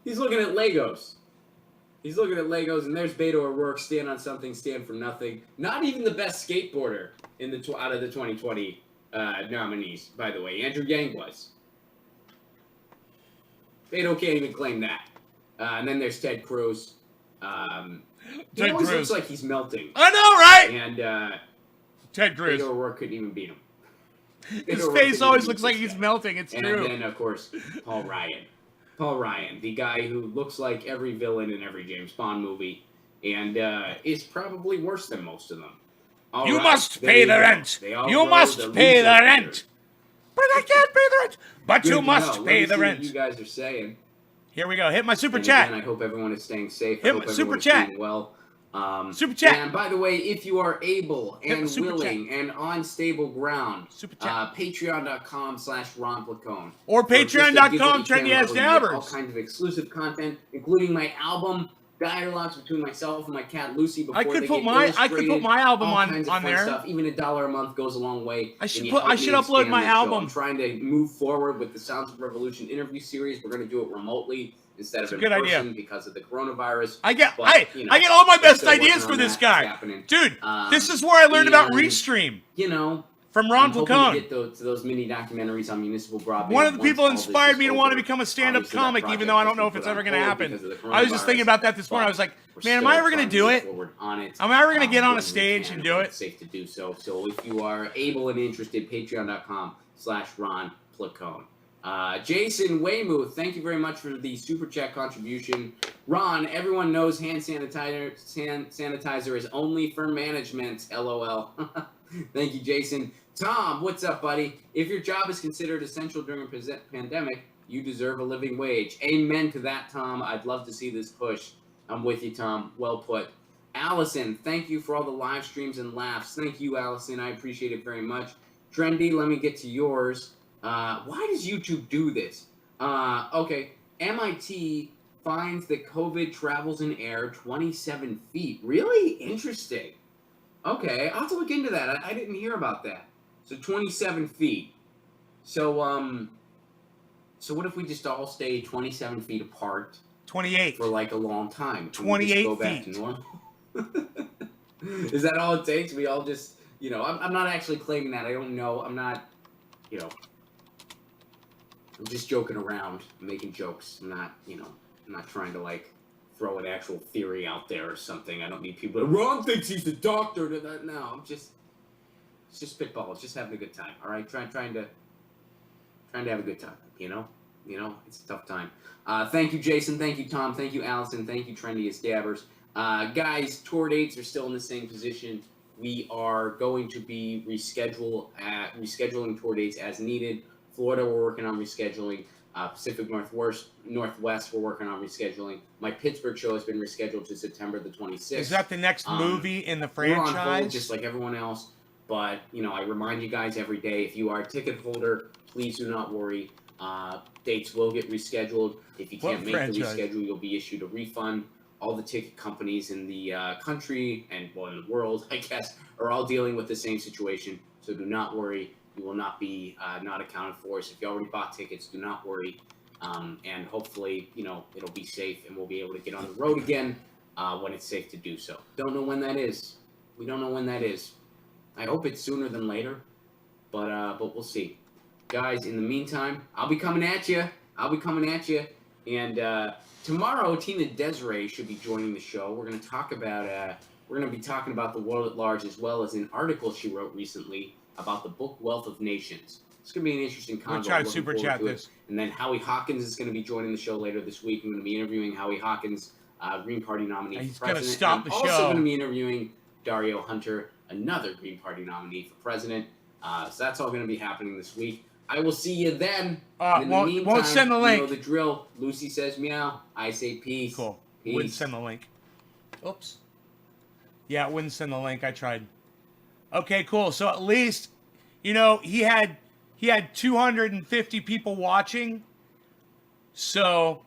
He's looking at Legos. And there's Beto O'Rourke, stand on something, stand for nothing. Not even the best skateboarder out of the 2020 nominees, by the way. Andrew Yang was. Beto can't even claim that. And then there's Ted Cruz. He always looks like he's melting. I know, right? And Ted Cruz. Beto O'Rourke couldn't even beat him. His face always looks like he's melting. It's true. And then, of course, Paul Ryan. Paul Ryan, the guy who looks like every villain in every James Bond movie, and is probably worse than most of them. You must pay the rent. You must pay the rent. But I can't pay the rent. But you must pay the rent. What you guys are saying. Here we go. Hit my super chat. Again, I hope everyone is staying safe. Hit my super chat. Doing well. Super chat. And by the way, if you are able and willing and on stable ground, patreon.com/Ron Placone. Or patreon.com/TrendyAsDabbers. All kinds of exclusive content, including my album, dialogues between myself and my cat Lucy before I could put my album on there. Stuff. Even $1 a month goes a long way. I should upload my album. I'm trying to move forward with the Sounds of Revolution interview series. We're going to do it remotely instead of in person because of the coronavirus. I get all my best ideas for this guy. Dude, this is where I learned about Restream. From Ron Placone. Get to those mini documentaries on municipal broadband. One of the people inspired me to want to become a stand-up comic, even though I don't know if it's ever going to happen. I was just thinking about that this morning. I was like, man, am I ever going to do it? Am I ever going to get on a stage and do it? It's safe to do so. So if you are able and interested, patreon.com/Ron Placone. Jason Weymouth, thank you very much for the super chat contribution. Ron, everyone knows hand sanitizer is only for management. LOL. Thank you, Jason. Tom, what's up, buddy? If your job is considered essential during a pandemic, you deserve a living wage. Amen to that, Tom. I'd love to see this push. I'm with you, Tom. Well put. Allison, thank you for all the live streams and laughs. Thank you, Allison. I appreciate it very much. Trendy, let me get to yours. Why does YouTube do this? Okay. MIT finds that COVID travels in air 27 feet. Really interesting. Okay, I'll have to look into that. I didn't hear about that. So 27 feet. So what if we just all stay 27 feet apart 28. for like a long time? Can we 28 just go back feet. to normal? Is that all it takes? We all just, I'm not actually claiming that. I don't know. I'm not, I'm just joking around, making jokes. I'm not trying to like throw an actual theory out there or something. I don't need people to, Ron thinks he's the doctor to that. No, it's just spitball. It's just having a good time. All right, trying to have a good time. It's a tough time. Thank you, Jason. Thank you, Tom. Thank you, Allison. Thank you, Trendiest Dabbers. Guys, tour dates are still in the same position. We are going to be rescheduling tour dates as needed. Florida, we're working on rescheduling. Pacific Northwest, we're working on rescheduling. My Pittsburgh show has been rescheduled to September the 26th. Is that the next movie in the franchise? We're on hold just like everyone else. But, I remind you guys every day, if you are a ticket holder, please do not worry. Dates will get rescheduled. If you can't make the reschedule, you'll be issued a refund. All the ticket companies in the country and, in the world, I guess, are all dealing with the same situation. So do not worry. You will not be not accounted for. So if you already bought tickets, do not worry. And hopefully, it'll be safe and we'll be able to get on the road again when it's safe to do so. Don't know when that is. We don't know when that is. I hope it's sooner than later, but we'll see. Guys, in the meantime, I'll be coming at you. And tomorrow, Tina Desiree should be joining the show. We're going to talk about we're going to be talking about the world at large, as well as an article she wrote recently about the book Wealth of Nations. It's going to be an interesting convo. We'll try to super chat this. And then Howie Hawkins is going to be joining the show later this week. I'm going to be interviewing Howie Hawkins, Green Party nominee He's for president. He's going to stop the show. I'm also going to be interviewing Dario Hunter, another Green Party nominee for president. So that's all going to be happening this week. I will see you then. In the meantime, won't send the link. You know the drill. Lucy says meow. I say peace. Cool. Peace. Wouldn't send the link. Oops. Yeah, it wouldn't send the link. I tried. Okay, cool. So at least, he had 250 people watching. So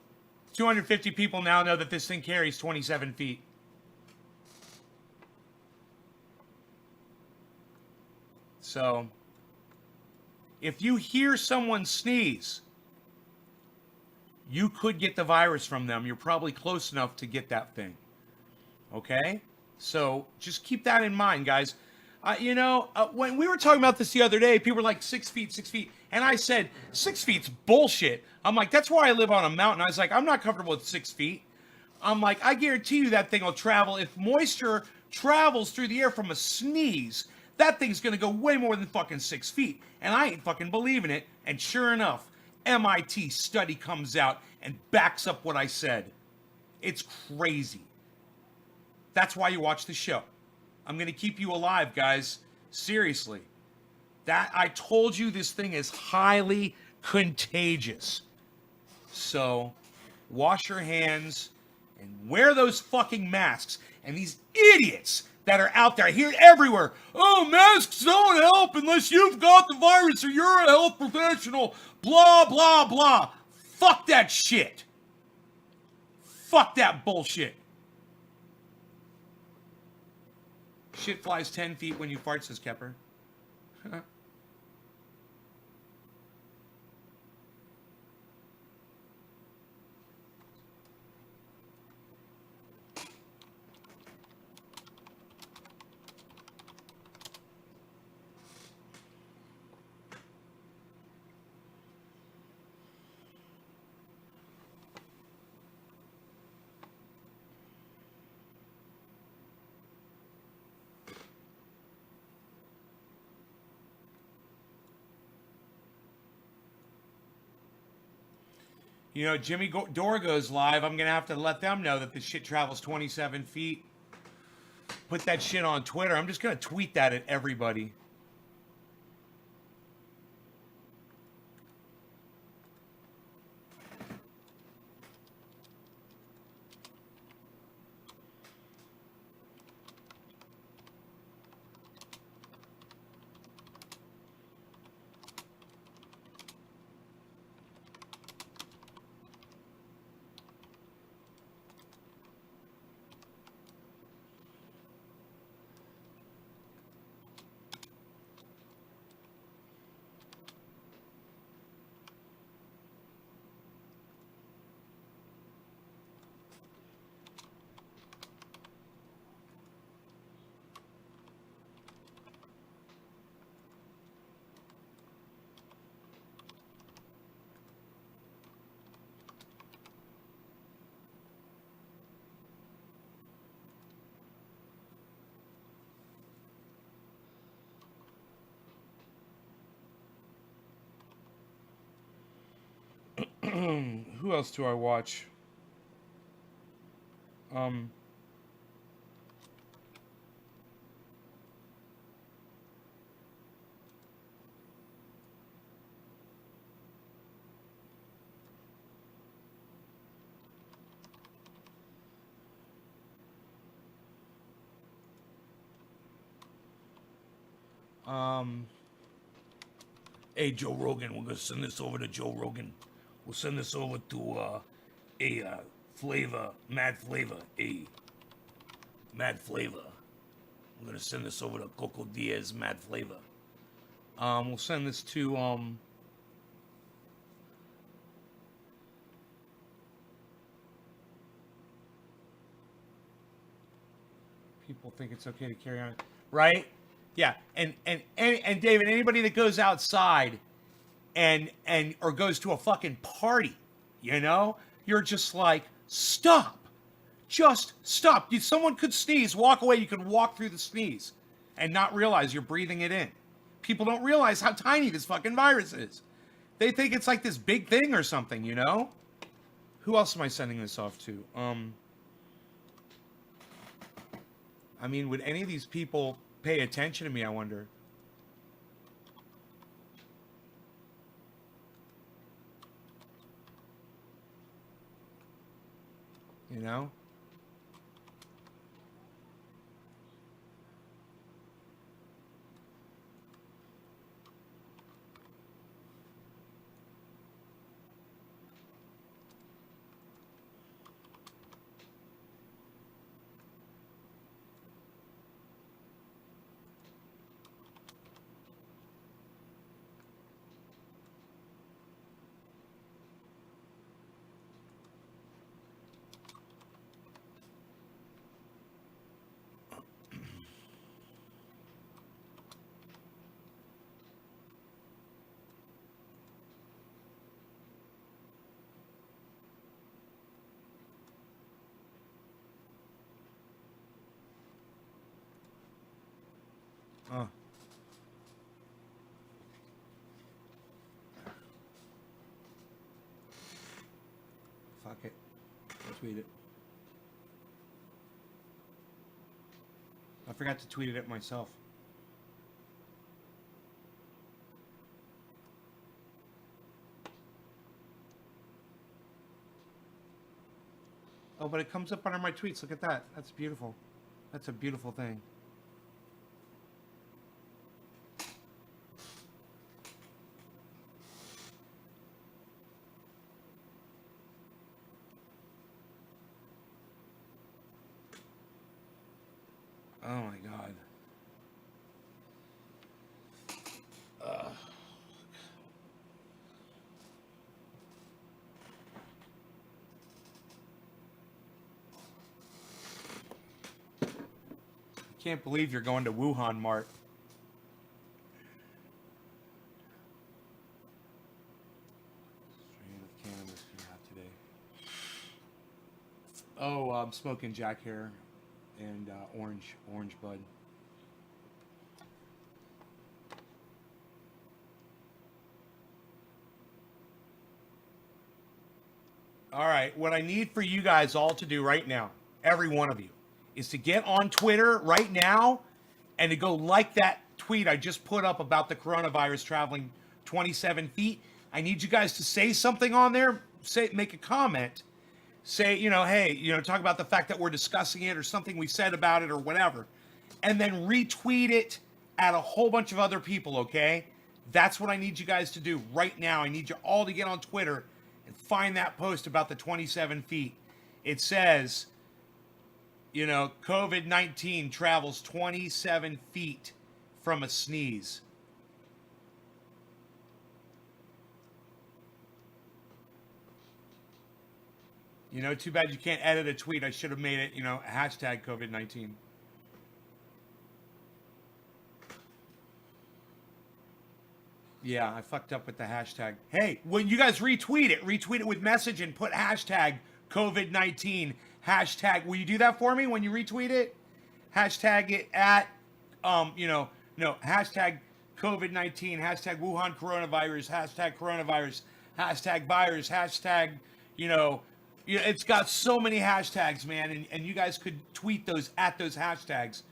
250 people now know that this thing carries 27 feet. So if you hear someone sneeze, you could get the virus from them. You're probably close enough to get that thing. Okay? So just keep that in mind, guys. When we were talking about this the other day, people were like 6 feet, 6 feet. And I said, 6 feet's bullshit. I'm like, that's why I live on a mountain. I was like, I'm not comfortable with 6 feet. I'm like, I guarantee you that thing will travel. If moisture travels through the air from a sneeze, that thing's going to go way more than fucking 6 feet. And I ain't fucking believing it. And sure enough, MIT study comes out and backs up what I said. It's crazy. That's why you watch the show. I'm going to keep you alive, guys. Seriously. I told you this thing is highly contagious. So, wash your hands and wear those fucking masks. And these idiots that are out there, I hear it everywhere. Oh, masks don't help unless you've got the virus or you're a health professional. Blah, blah, blah. Fuck that shit. Fuck that bullshit. Shit flies 10 feet when you fart, says Kepper. Jimmy Dore goes live. I'm going to have to let them know that this shit travels 27 feet. Put that shit on Twitter. I'm just going to tweet that at everybody. Who else do I watch? Um, um, hey, Joe Rogan, we're gonna send this over to Joe Rogan. We'll send this over to Flavor, Mad Flavor, Mad Flavor. We're gonna send this over to Coco Diaz, Mad Flavor. We'll send this to people think it's okay to carry on, right? Yeah, and David, anybody that goes outside and or goes to a fucking party, you know, you're just like, stop, just stop. Someone could sneeze, walk away. You could walk through the sneeze and not realize you're breathing it in. People don't realize how tiny this fucking virus is. They think it's like this big thing or something, you know? Who else am I sending this off to? I mean, would any of these people pay attention to me, I wonder? You know? Oh. Fuck it. I'll tweet it. I forgot to tweet it myself. Oh, but it comes up under my tweets. Look at that. That's beautiful. That's a beautiful thing. Oh my God. Can't believe you're going to Wuhan Mart. Strain of cannabis do you have today? Oh, I'm smoking Jack Hare and orange bud. All right, what I need for you guys all to do right now, every one of you, is to get on Twitter right now and to go like that tweet I just put up about the coronavirus traveling 27 feet. I need you guys to say something on there, make a comment, say, you know, hey, you know, talk about the fact that we're discussing it or something we said about it or whatever, and then retweet it at a whole bunch of other people, okay? That's what I need you guys to do right now. I need you all to get on Twitter and find that post about the 27 feet. It says, you know, COVID-19 travels 27 feet from a sneeze. You know, too bad you can't edit a tweet. I should have made it, you know, hashtag COVID-19. Yeah, I fucked up with the hashtag. Hey, when you guys retweet it with message and put hashtag COVID-19. Hashtag, will you do that for me when you retweet it? Hashtag it at, hashtag COVID-19, hashtag Wuhan coronavirus, hashtag coronavirus, hashtag virus, hashtag, you know, it's got so many hashtags, man, and you guys could tweet those at those hashtags.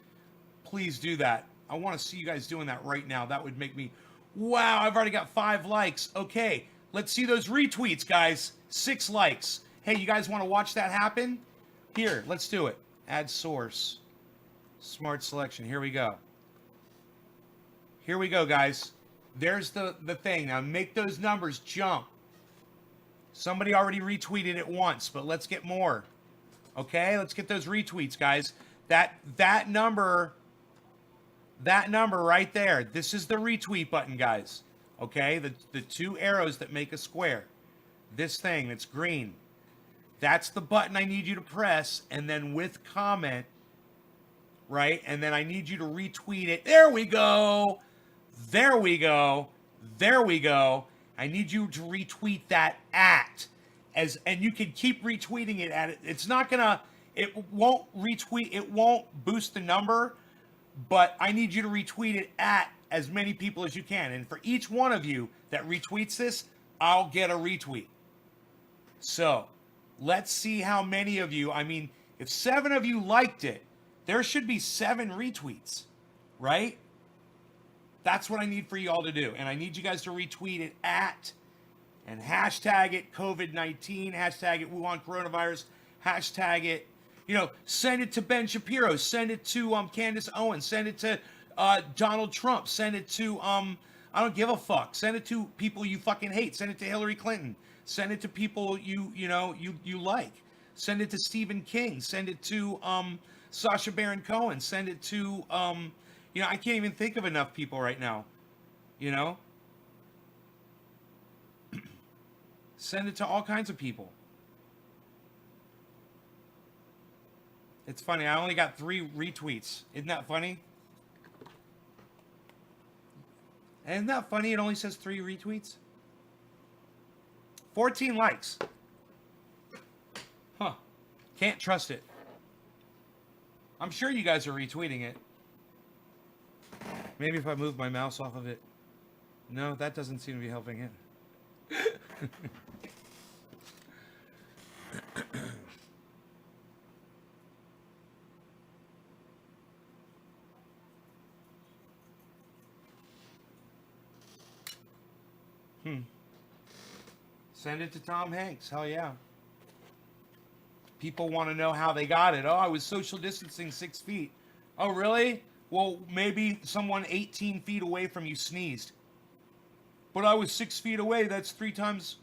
Please do that. I want to see you guys doing that right now. That would make me, wow, I've already got 5 likes. Okay, let's see those retweets, guys. 6 likes. Hey, you guys want to watch that happen? Here, let's do it. Add source. Smart selection. Here we go. Here we go, guys. There's the thing. Now make those numbers jump. Somebody already retweeted it once, but let's get more. Okay, let's get those retweets, guys. That number right there. This is the retweet button, guys. Okay, the 2 arrows that make a square. This thing that's green. That's the button I need you to press, and then with comment, right? And then I need you to retweet it. There we go. There we go. There we go. I need you to retweet that at and you can keep retweeting it at it. It's not gonna, it won't retweet, it won't boost the number, but I need you to retweet it at as many people as you can. And for each one of you that retweets this, I'll get a retweet. So let's see how many of you, I mean, if 7 of you liked it, there should be 7 retweets, right? That's what I need for you all to do. And I need you guys to retweet it at and hashtag it COVID-19, hashtag it Wuhan coronavirus, hashtag it, send it to Ben Shapiro, send it to Candace Owens, send it to Donald Trump, send it to I don't give a fuck. Send it to people you fucking hate. Send it to Hillary Clinton. Send it to people you like. Send it to Stephen King. Send it to Sacha Baron Cohen. Send it to I can't even think of enough people right now. Send it to all kinds of people. It's funny. I only got 3 retweets. Isn't that funny? Isn't that funny? It only says 3 retweets. 14 likes. Huh. Can't trust it. I'm sure you guys are retweeting it. Maybe if I move my mouse off of it. No, that doesn't seem to be helping it. Send it to Tom Hanks. Hell yeah. People want to know how they got it. Oh, I was social distancing 6 feet. Oh, really? Well, maybe someone 18 feet away from you sneezed. But I was 6 feet away. That's 3 times.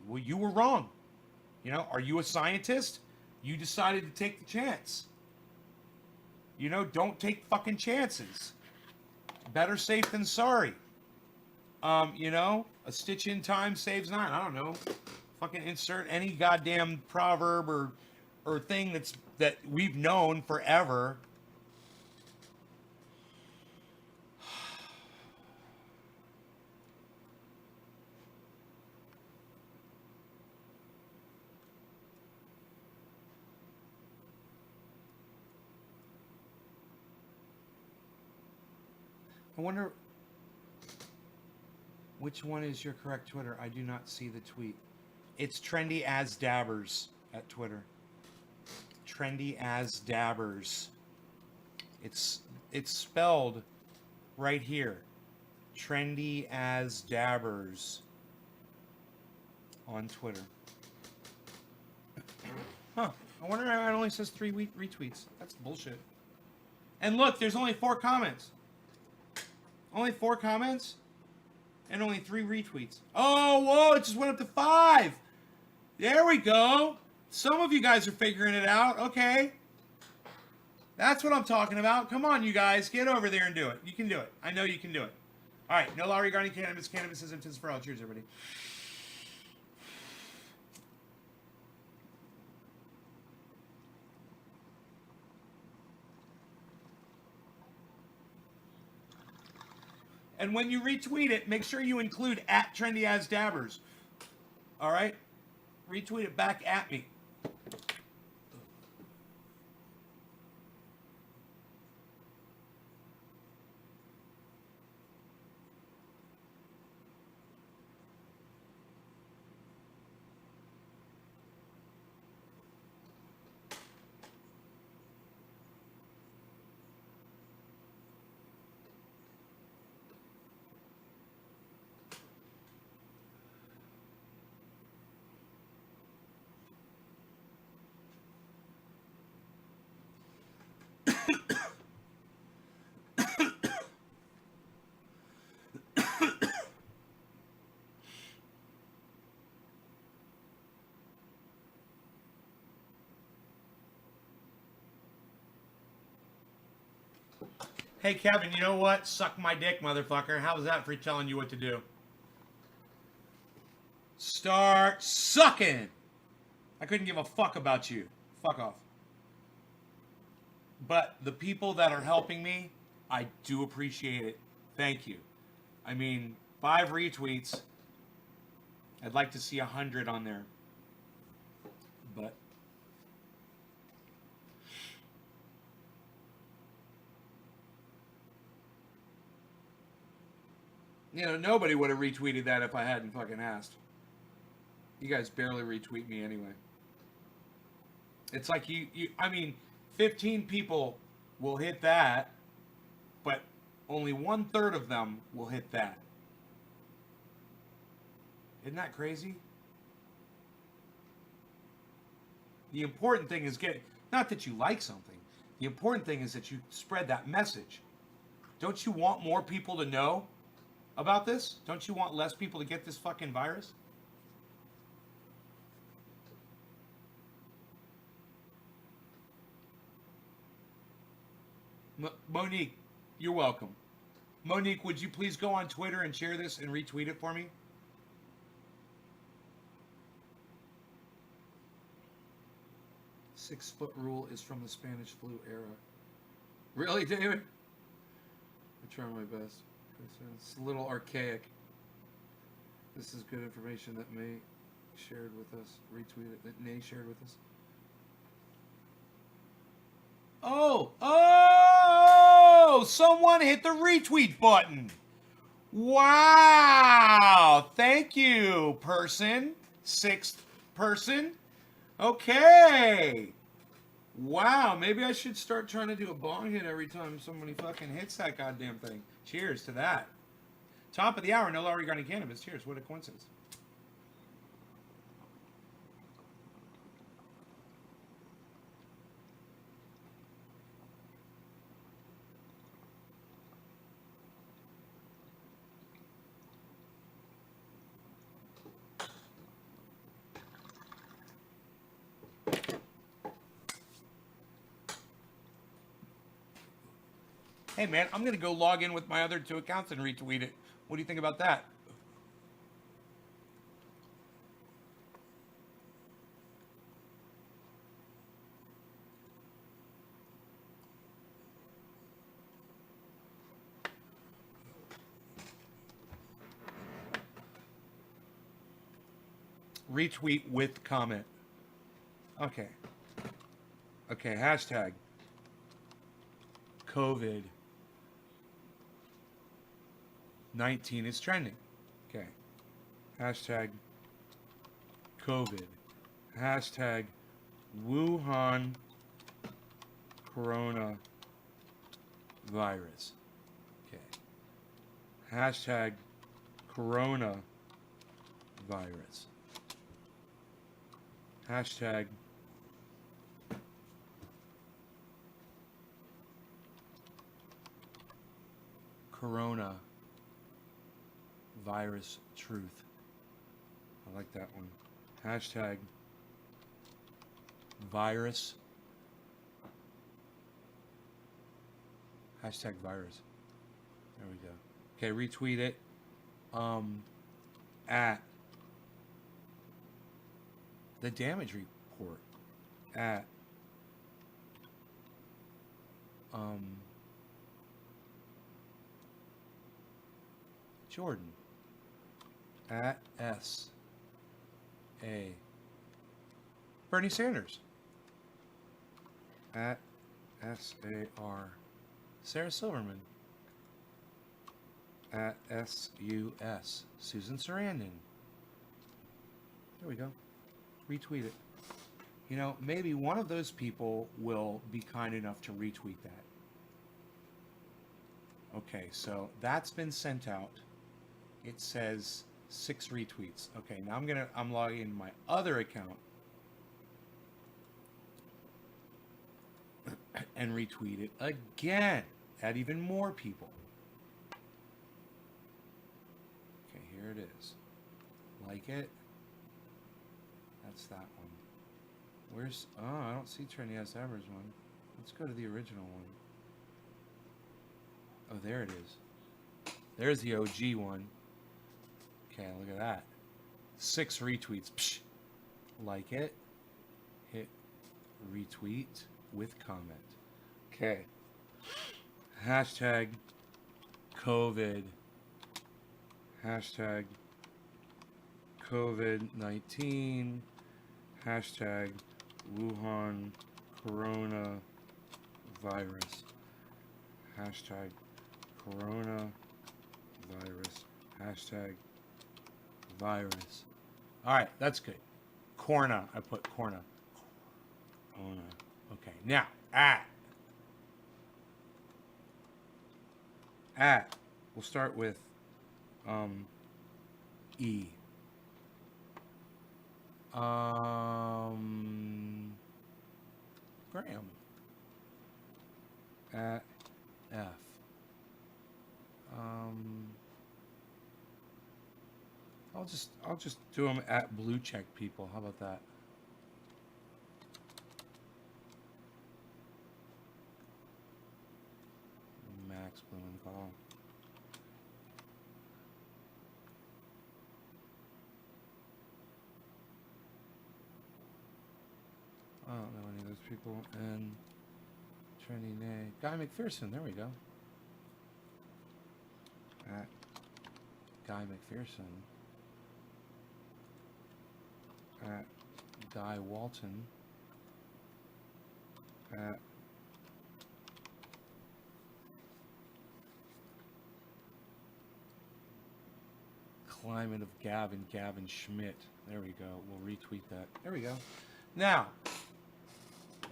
Well, you were wrong. Are you a scientist? You decided to take the chance. Don't take fucking chances. Better safe than sorry. A stitch in time saves 9. I don't know. Fucking insert any goddamn proverb or thing that we've known forever. I wonder which one is your correct Twitter. I do not see the tweet. It's Trendy as Dabbers at Twitter. Trendy as Dabbers. It's spelled right here. Trendy as Dabbers on Twitter. Huh. I wonder why it only says 3 retweets. That's bullshit. And look, there's only 4 comments. Only 4 comments? And only 3 retweets. Oh, whoa, it just went up to 5. There we go. Some of you guys are figuring it out. Okay. That's what I'm talking about. Come on, you guys. Get over there and do it. You can do it. I know you can do it. All right. No law regarding cannabis. Cannabis is intended for all. Cheers, everybody. And when you retweet it, make sure you include at Trendy as Dabbers. All right? Retweet it back at me. Hey, Kevin, you know what? Suck my dick, motherfucker. How was that for telling you what to do? Start sucking. I couldn't give a fuck about you. Fuck off. But the people that are helping me, I do appreciate it. Thank you. I mean, 5 retweets. I'd like to see 100 on there. But you know, nobody would have retweeted that if I hadn't fucking asked. You guys barely retweet me anyway. It's like I mean, 15 people will hit that, but only 1/3 of them will hit that. Isn't that crazy? The important thing is not that you like something. The important thing is that you spread that message. Don't you want more people to know about this? Don't you want less people to get this fucking virus? Monique, you're welcome. Monique, would you please go on Twitter and share this and retweet it for me? Six-foot rule is from the Spanish flu era. Really, David? I try my best. It's a little archaic. This is good information that May shared with us. Retweet it. That Nay shared with us. Oh! Someone hit the retweet button. Wow! Thank you, person. 6th person. Okay. Wow, maybe I should start trying to do a bong hit every time somebody fucking hits that goddamn thing. Cheers to that. Top of the hour, no longer regarding cannabis. Cheers, what a coincidence. Hey man, I'm gonna go log in with my other 2 accounts and retweet it. What do you think about that? Retweet with comment. Okay. Okay, hashtag COVID-19 is trending. Okay. Hashtag COVID. Hashtag Wuhan coronavirus. Okay. Hashtag coronavirus. Hashtag corona virus truth. I like that one. Hashtag virus. Hashtag virus. There we go. Okay, retweet it. At the damage report. At Jordan at S.A. Bernie Sanders at S.A.R. Sarah Silverman at S.U.S. Susan Sarandon. There we go. Retweet it. You know, maybe one of those people will be kind enough to retweet that. Okay, so that's been sent out. It says 6 retweets. Okay, now I'm logging in my other account and retweet it again. Add even more people. Okay, here it is. Like it. That's that one. Where's, oh, I don't see Trendy S. Evers one. Let's go to the original one. Oh, there it is. There's the OG one. Okay, look at that. 6 retweets. Psh. Like it. Hit retweet with comment. Okay. Hashtag COVID. Hashtag COVID-19. Hashtag Wuhan coronavirus. Hashtag coronavirus. Hashtag virus. All right, that's good. Corna. I put corna. Corona. Okay, now at. We'll start with E. Graham. At F. I'll just do them at blue check people. How about that? Max Blumenthal. I don't know any of those people. And Trini Nay. Guy McPherson. There we go. At Guy McPherson. At Guy Walton. At Climate of Gavin Schmidt. There we go. We'll retweet that. There we go. Now,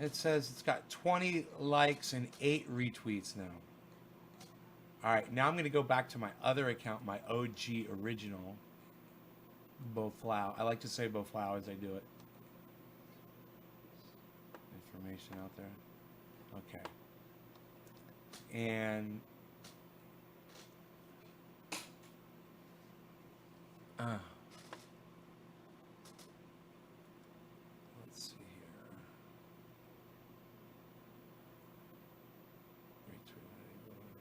it says it's got 20 likes and 8 retweets now. All right, now I'm going to go back to my other account, my OG original, Boflow. I like to say Boflow as I do it. Information out there. Okay. And let's see here.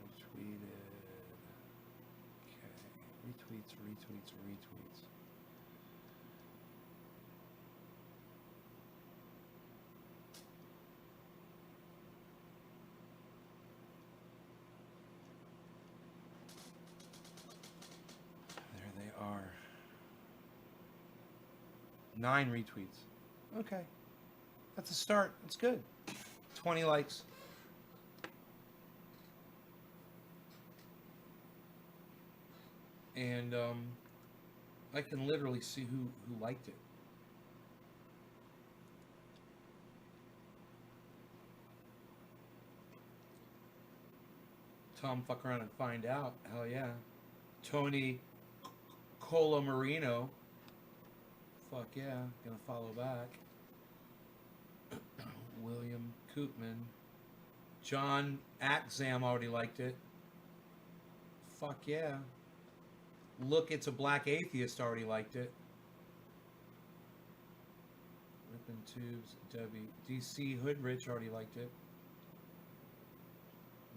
Retweeted. Okay. Retweets. There they are. 9 retweets. Okay. That's a start. It's good. 20 likes. And I can literally see who liked it. Tom, fuck around and find out. Hell yeah. Tony Colomarino. Fuck yeah. Gonna follow back. William Koopman. John Axam already liked it. Fuck yeah. Look, it's a black atheist already liked it. Rippin' Tubes, Debbie. DC Hoodrich already liked it.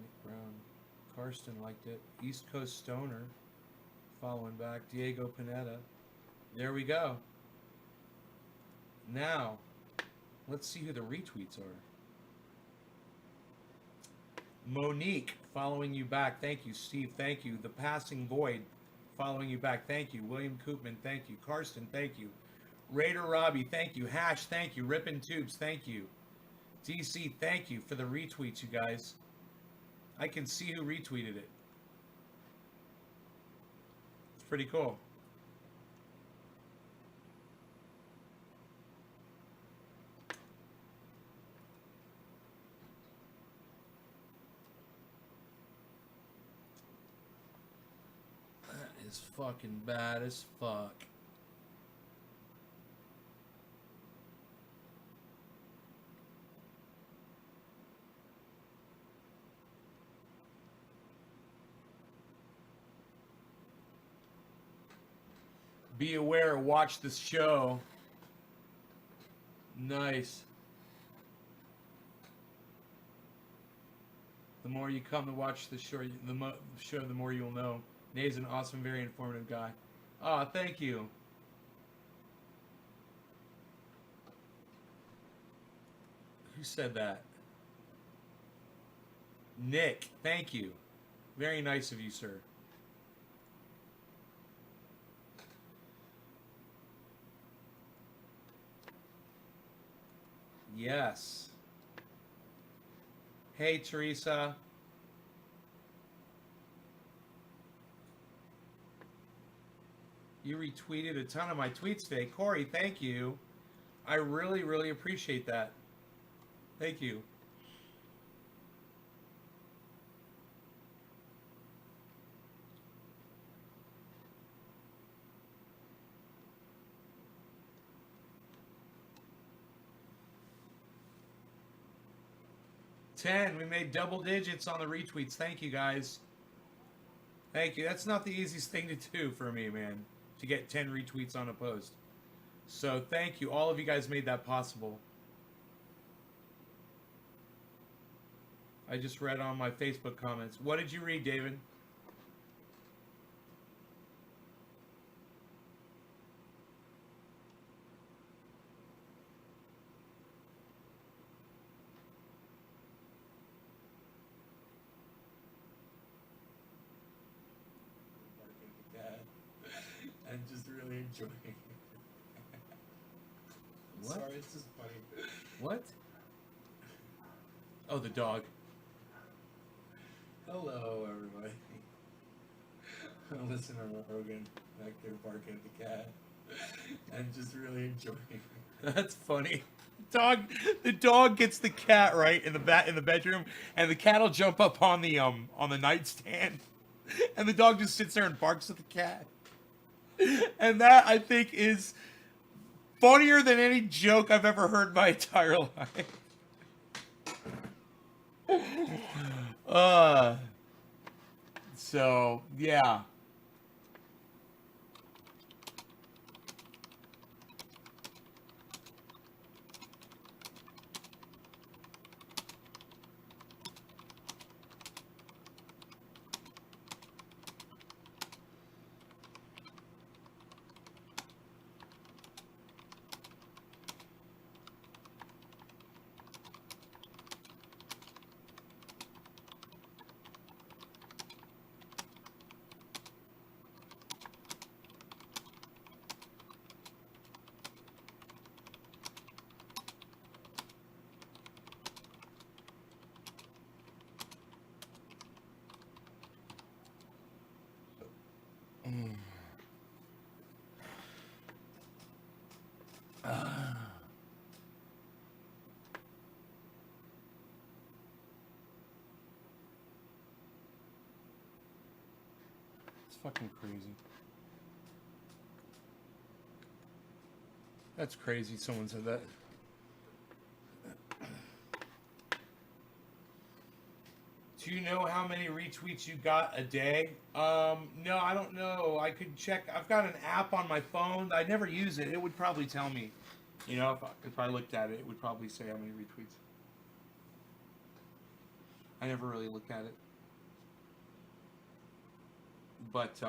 Nick Brown. Karsten liked it. East Coast Stoner. Following back. Diego Pineda. There we go. Now, let's see who the retweets are. Monique, following you back. Thank you. Steve, thank you. The Passing Void, following you back. Thank you. William Koopman, thank you. Karsten, thank you. Raider Robbie, thank you. Hash, thank you. Rippin' Tubes, thank you. DC, thank you for the retweets, you guys. I can see who retweeted it. It's pretty cool. That is fucking bad as fuck. Be aware, watch this show. Nice. The more you come to watch the show, the more you'll know. Nate's an awesome, very informative guy. Ah, thank you. Who said that? Nick, thank you. Very nice of you, sir. Yes. Hey, Teresa. You retweeted a ton of my tweets today. Corey, thank you. I really, really appreciate that. Thank you. We made double digits on the retweets. Thank you, guys. Thank you. That's not the easiest thing to do for me, man, to get 10 retweets on a post. So thank you. All of you guys made that possible. I just read on my Facebook comments. What did you read, David? I'm just really enjoying it. What? Sorry, it's just funny. What? Oh, the dog. Hello, everybody. I'm listening to Rogan back there barking at the cat. I'm just really enjoying it. That's funny. The dog gets the cat right in the bedroom, and the cat will jump up on the nightstand, and the dog just sits there and barks at the cat. And that, I think, is funnier than any joke I've ever heard in my entire life. So, yeah. It's fucking crazy. That's crazy someone said that. Do you know how many retweets you got a day? No, I don't know. I could check. I've got an app on my phone. I never use it. It would probably tell me. You know, if I looked at it, it would probably say how many retweets. I never really looked at it. But,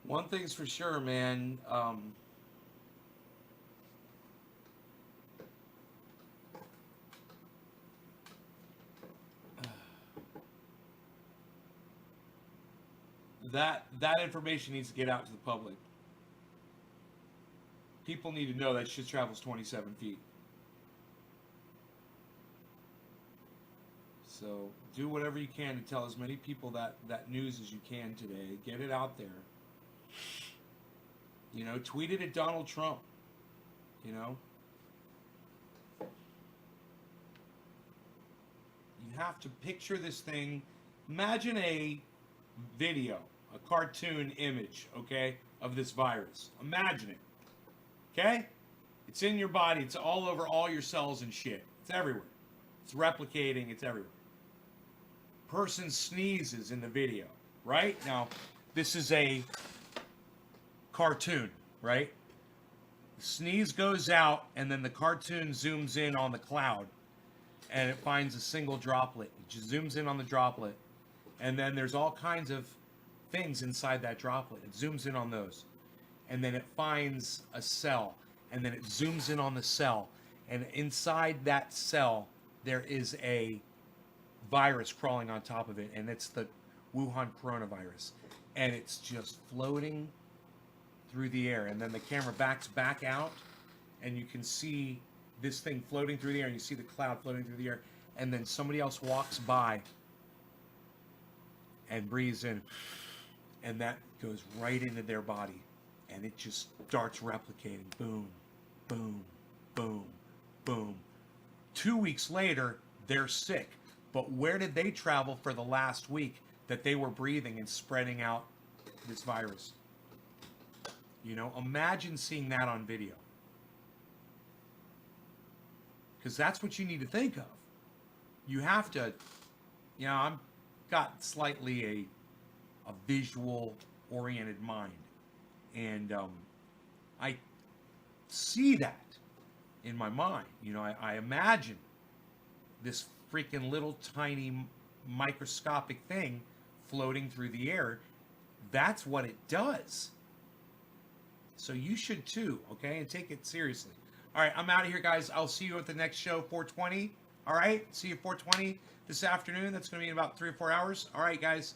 one thing's for sure, man. That information needs to get out to the public. People need to know that shit travels 27 feet. So do whatever you can to tell as many people that news as you can today. Get it out there. You know, tweet it at Donald Trump. You know? You have to picture this thing. Imagine a video, a cartoon image, okay, of this virus. Imagine it. Okay? It's in your body. It's all over all your cells and shit. It's everywhere. It's replicating. It's everywhere. Person sneezes in the video, right? Now, this is a cartoon, right? Sneeze goes out, and then the cartoon zooms in on the cloud, and it finds a single droplet. It just zooms in on the droplet, and then there's all kinds of things inside that droplet. It zooms in on those, and then it finds a cell, and then it zooms in on the cell, and inside that cell there is a virus crawling on top of it, and it's the Wuhan coronavirus, and it's just floating through the air. And then the camera backs back out, and you can see this thing floating through the air, and you see the cloud floating through the air, and then somebody else walks by and breathes in, and that goes right into their body, and it just starts replicating. Boom, boom, boom, boom. 2 weeks later, they're sick. But where did they travel for the last week that they were breathing and spreading out this virus? You know, imagine seeing that on video. Because that's what you need to think of. You have to, you know, I've got slightly a visual oriented mind. And I see that in my mind. You know, I imagine this freaking little tiny microscopic thing floating through the air. That's what it does. So you should too, okay? And take it seriously. All right, I'm out of here, guys. I'll see you at the next show, 420. All right? See you 420 this afternoon. That's going to be in about 3 or 4 hours. All right, guys.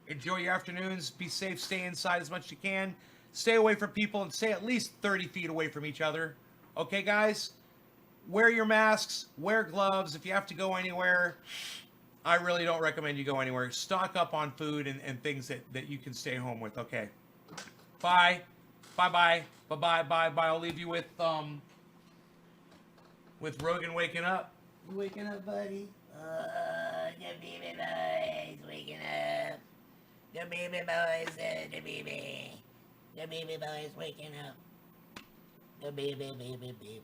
Enjoy your afternoons. Be safe. Stay inside as much as you can. Stay away from people and stay at least 30 feet away from each other. Okay, guys? Wear your masks. Wear gloves. If you have to go anywhere, I really don't recommend you go anywhere. Stock up on food and things that you can stay home with. Okay. Bye. Bye-bye. Bye-bye. Bye-bye. I'll leave you with Rogan waking up. You waking up, buddy? The baby boys waking up. The baby boys, the baby. The baby boys waking up. The baby, baby, baby.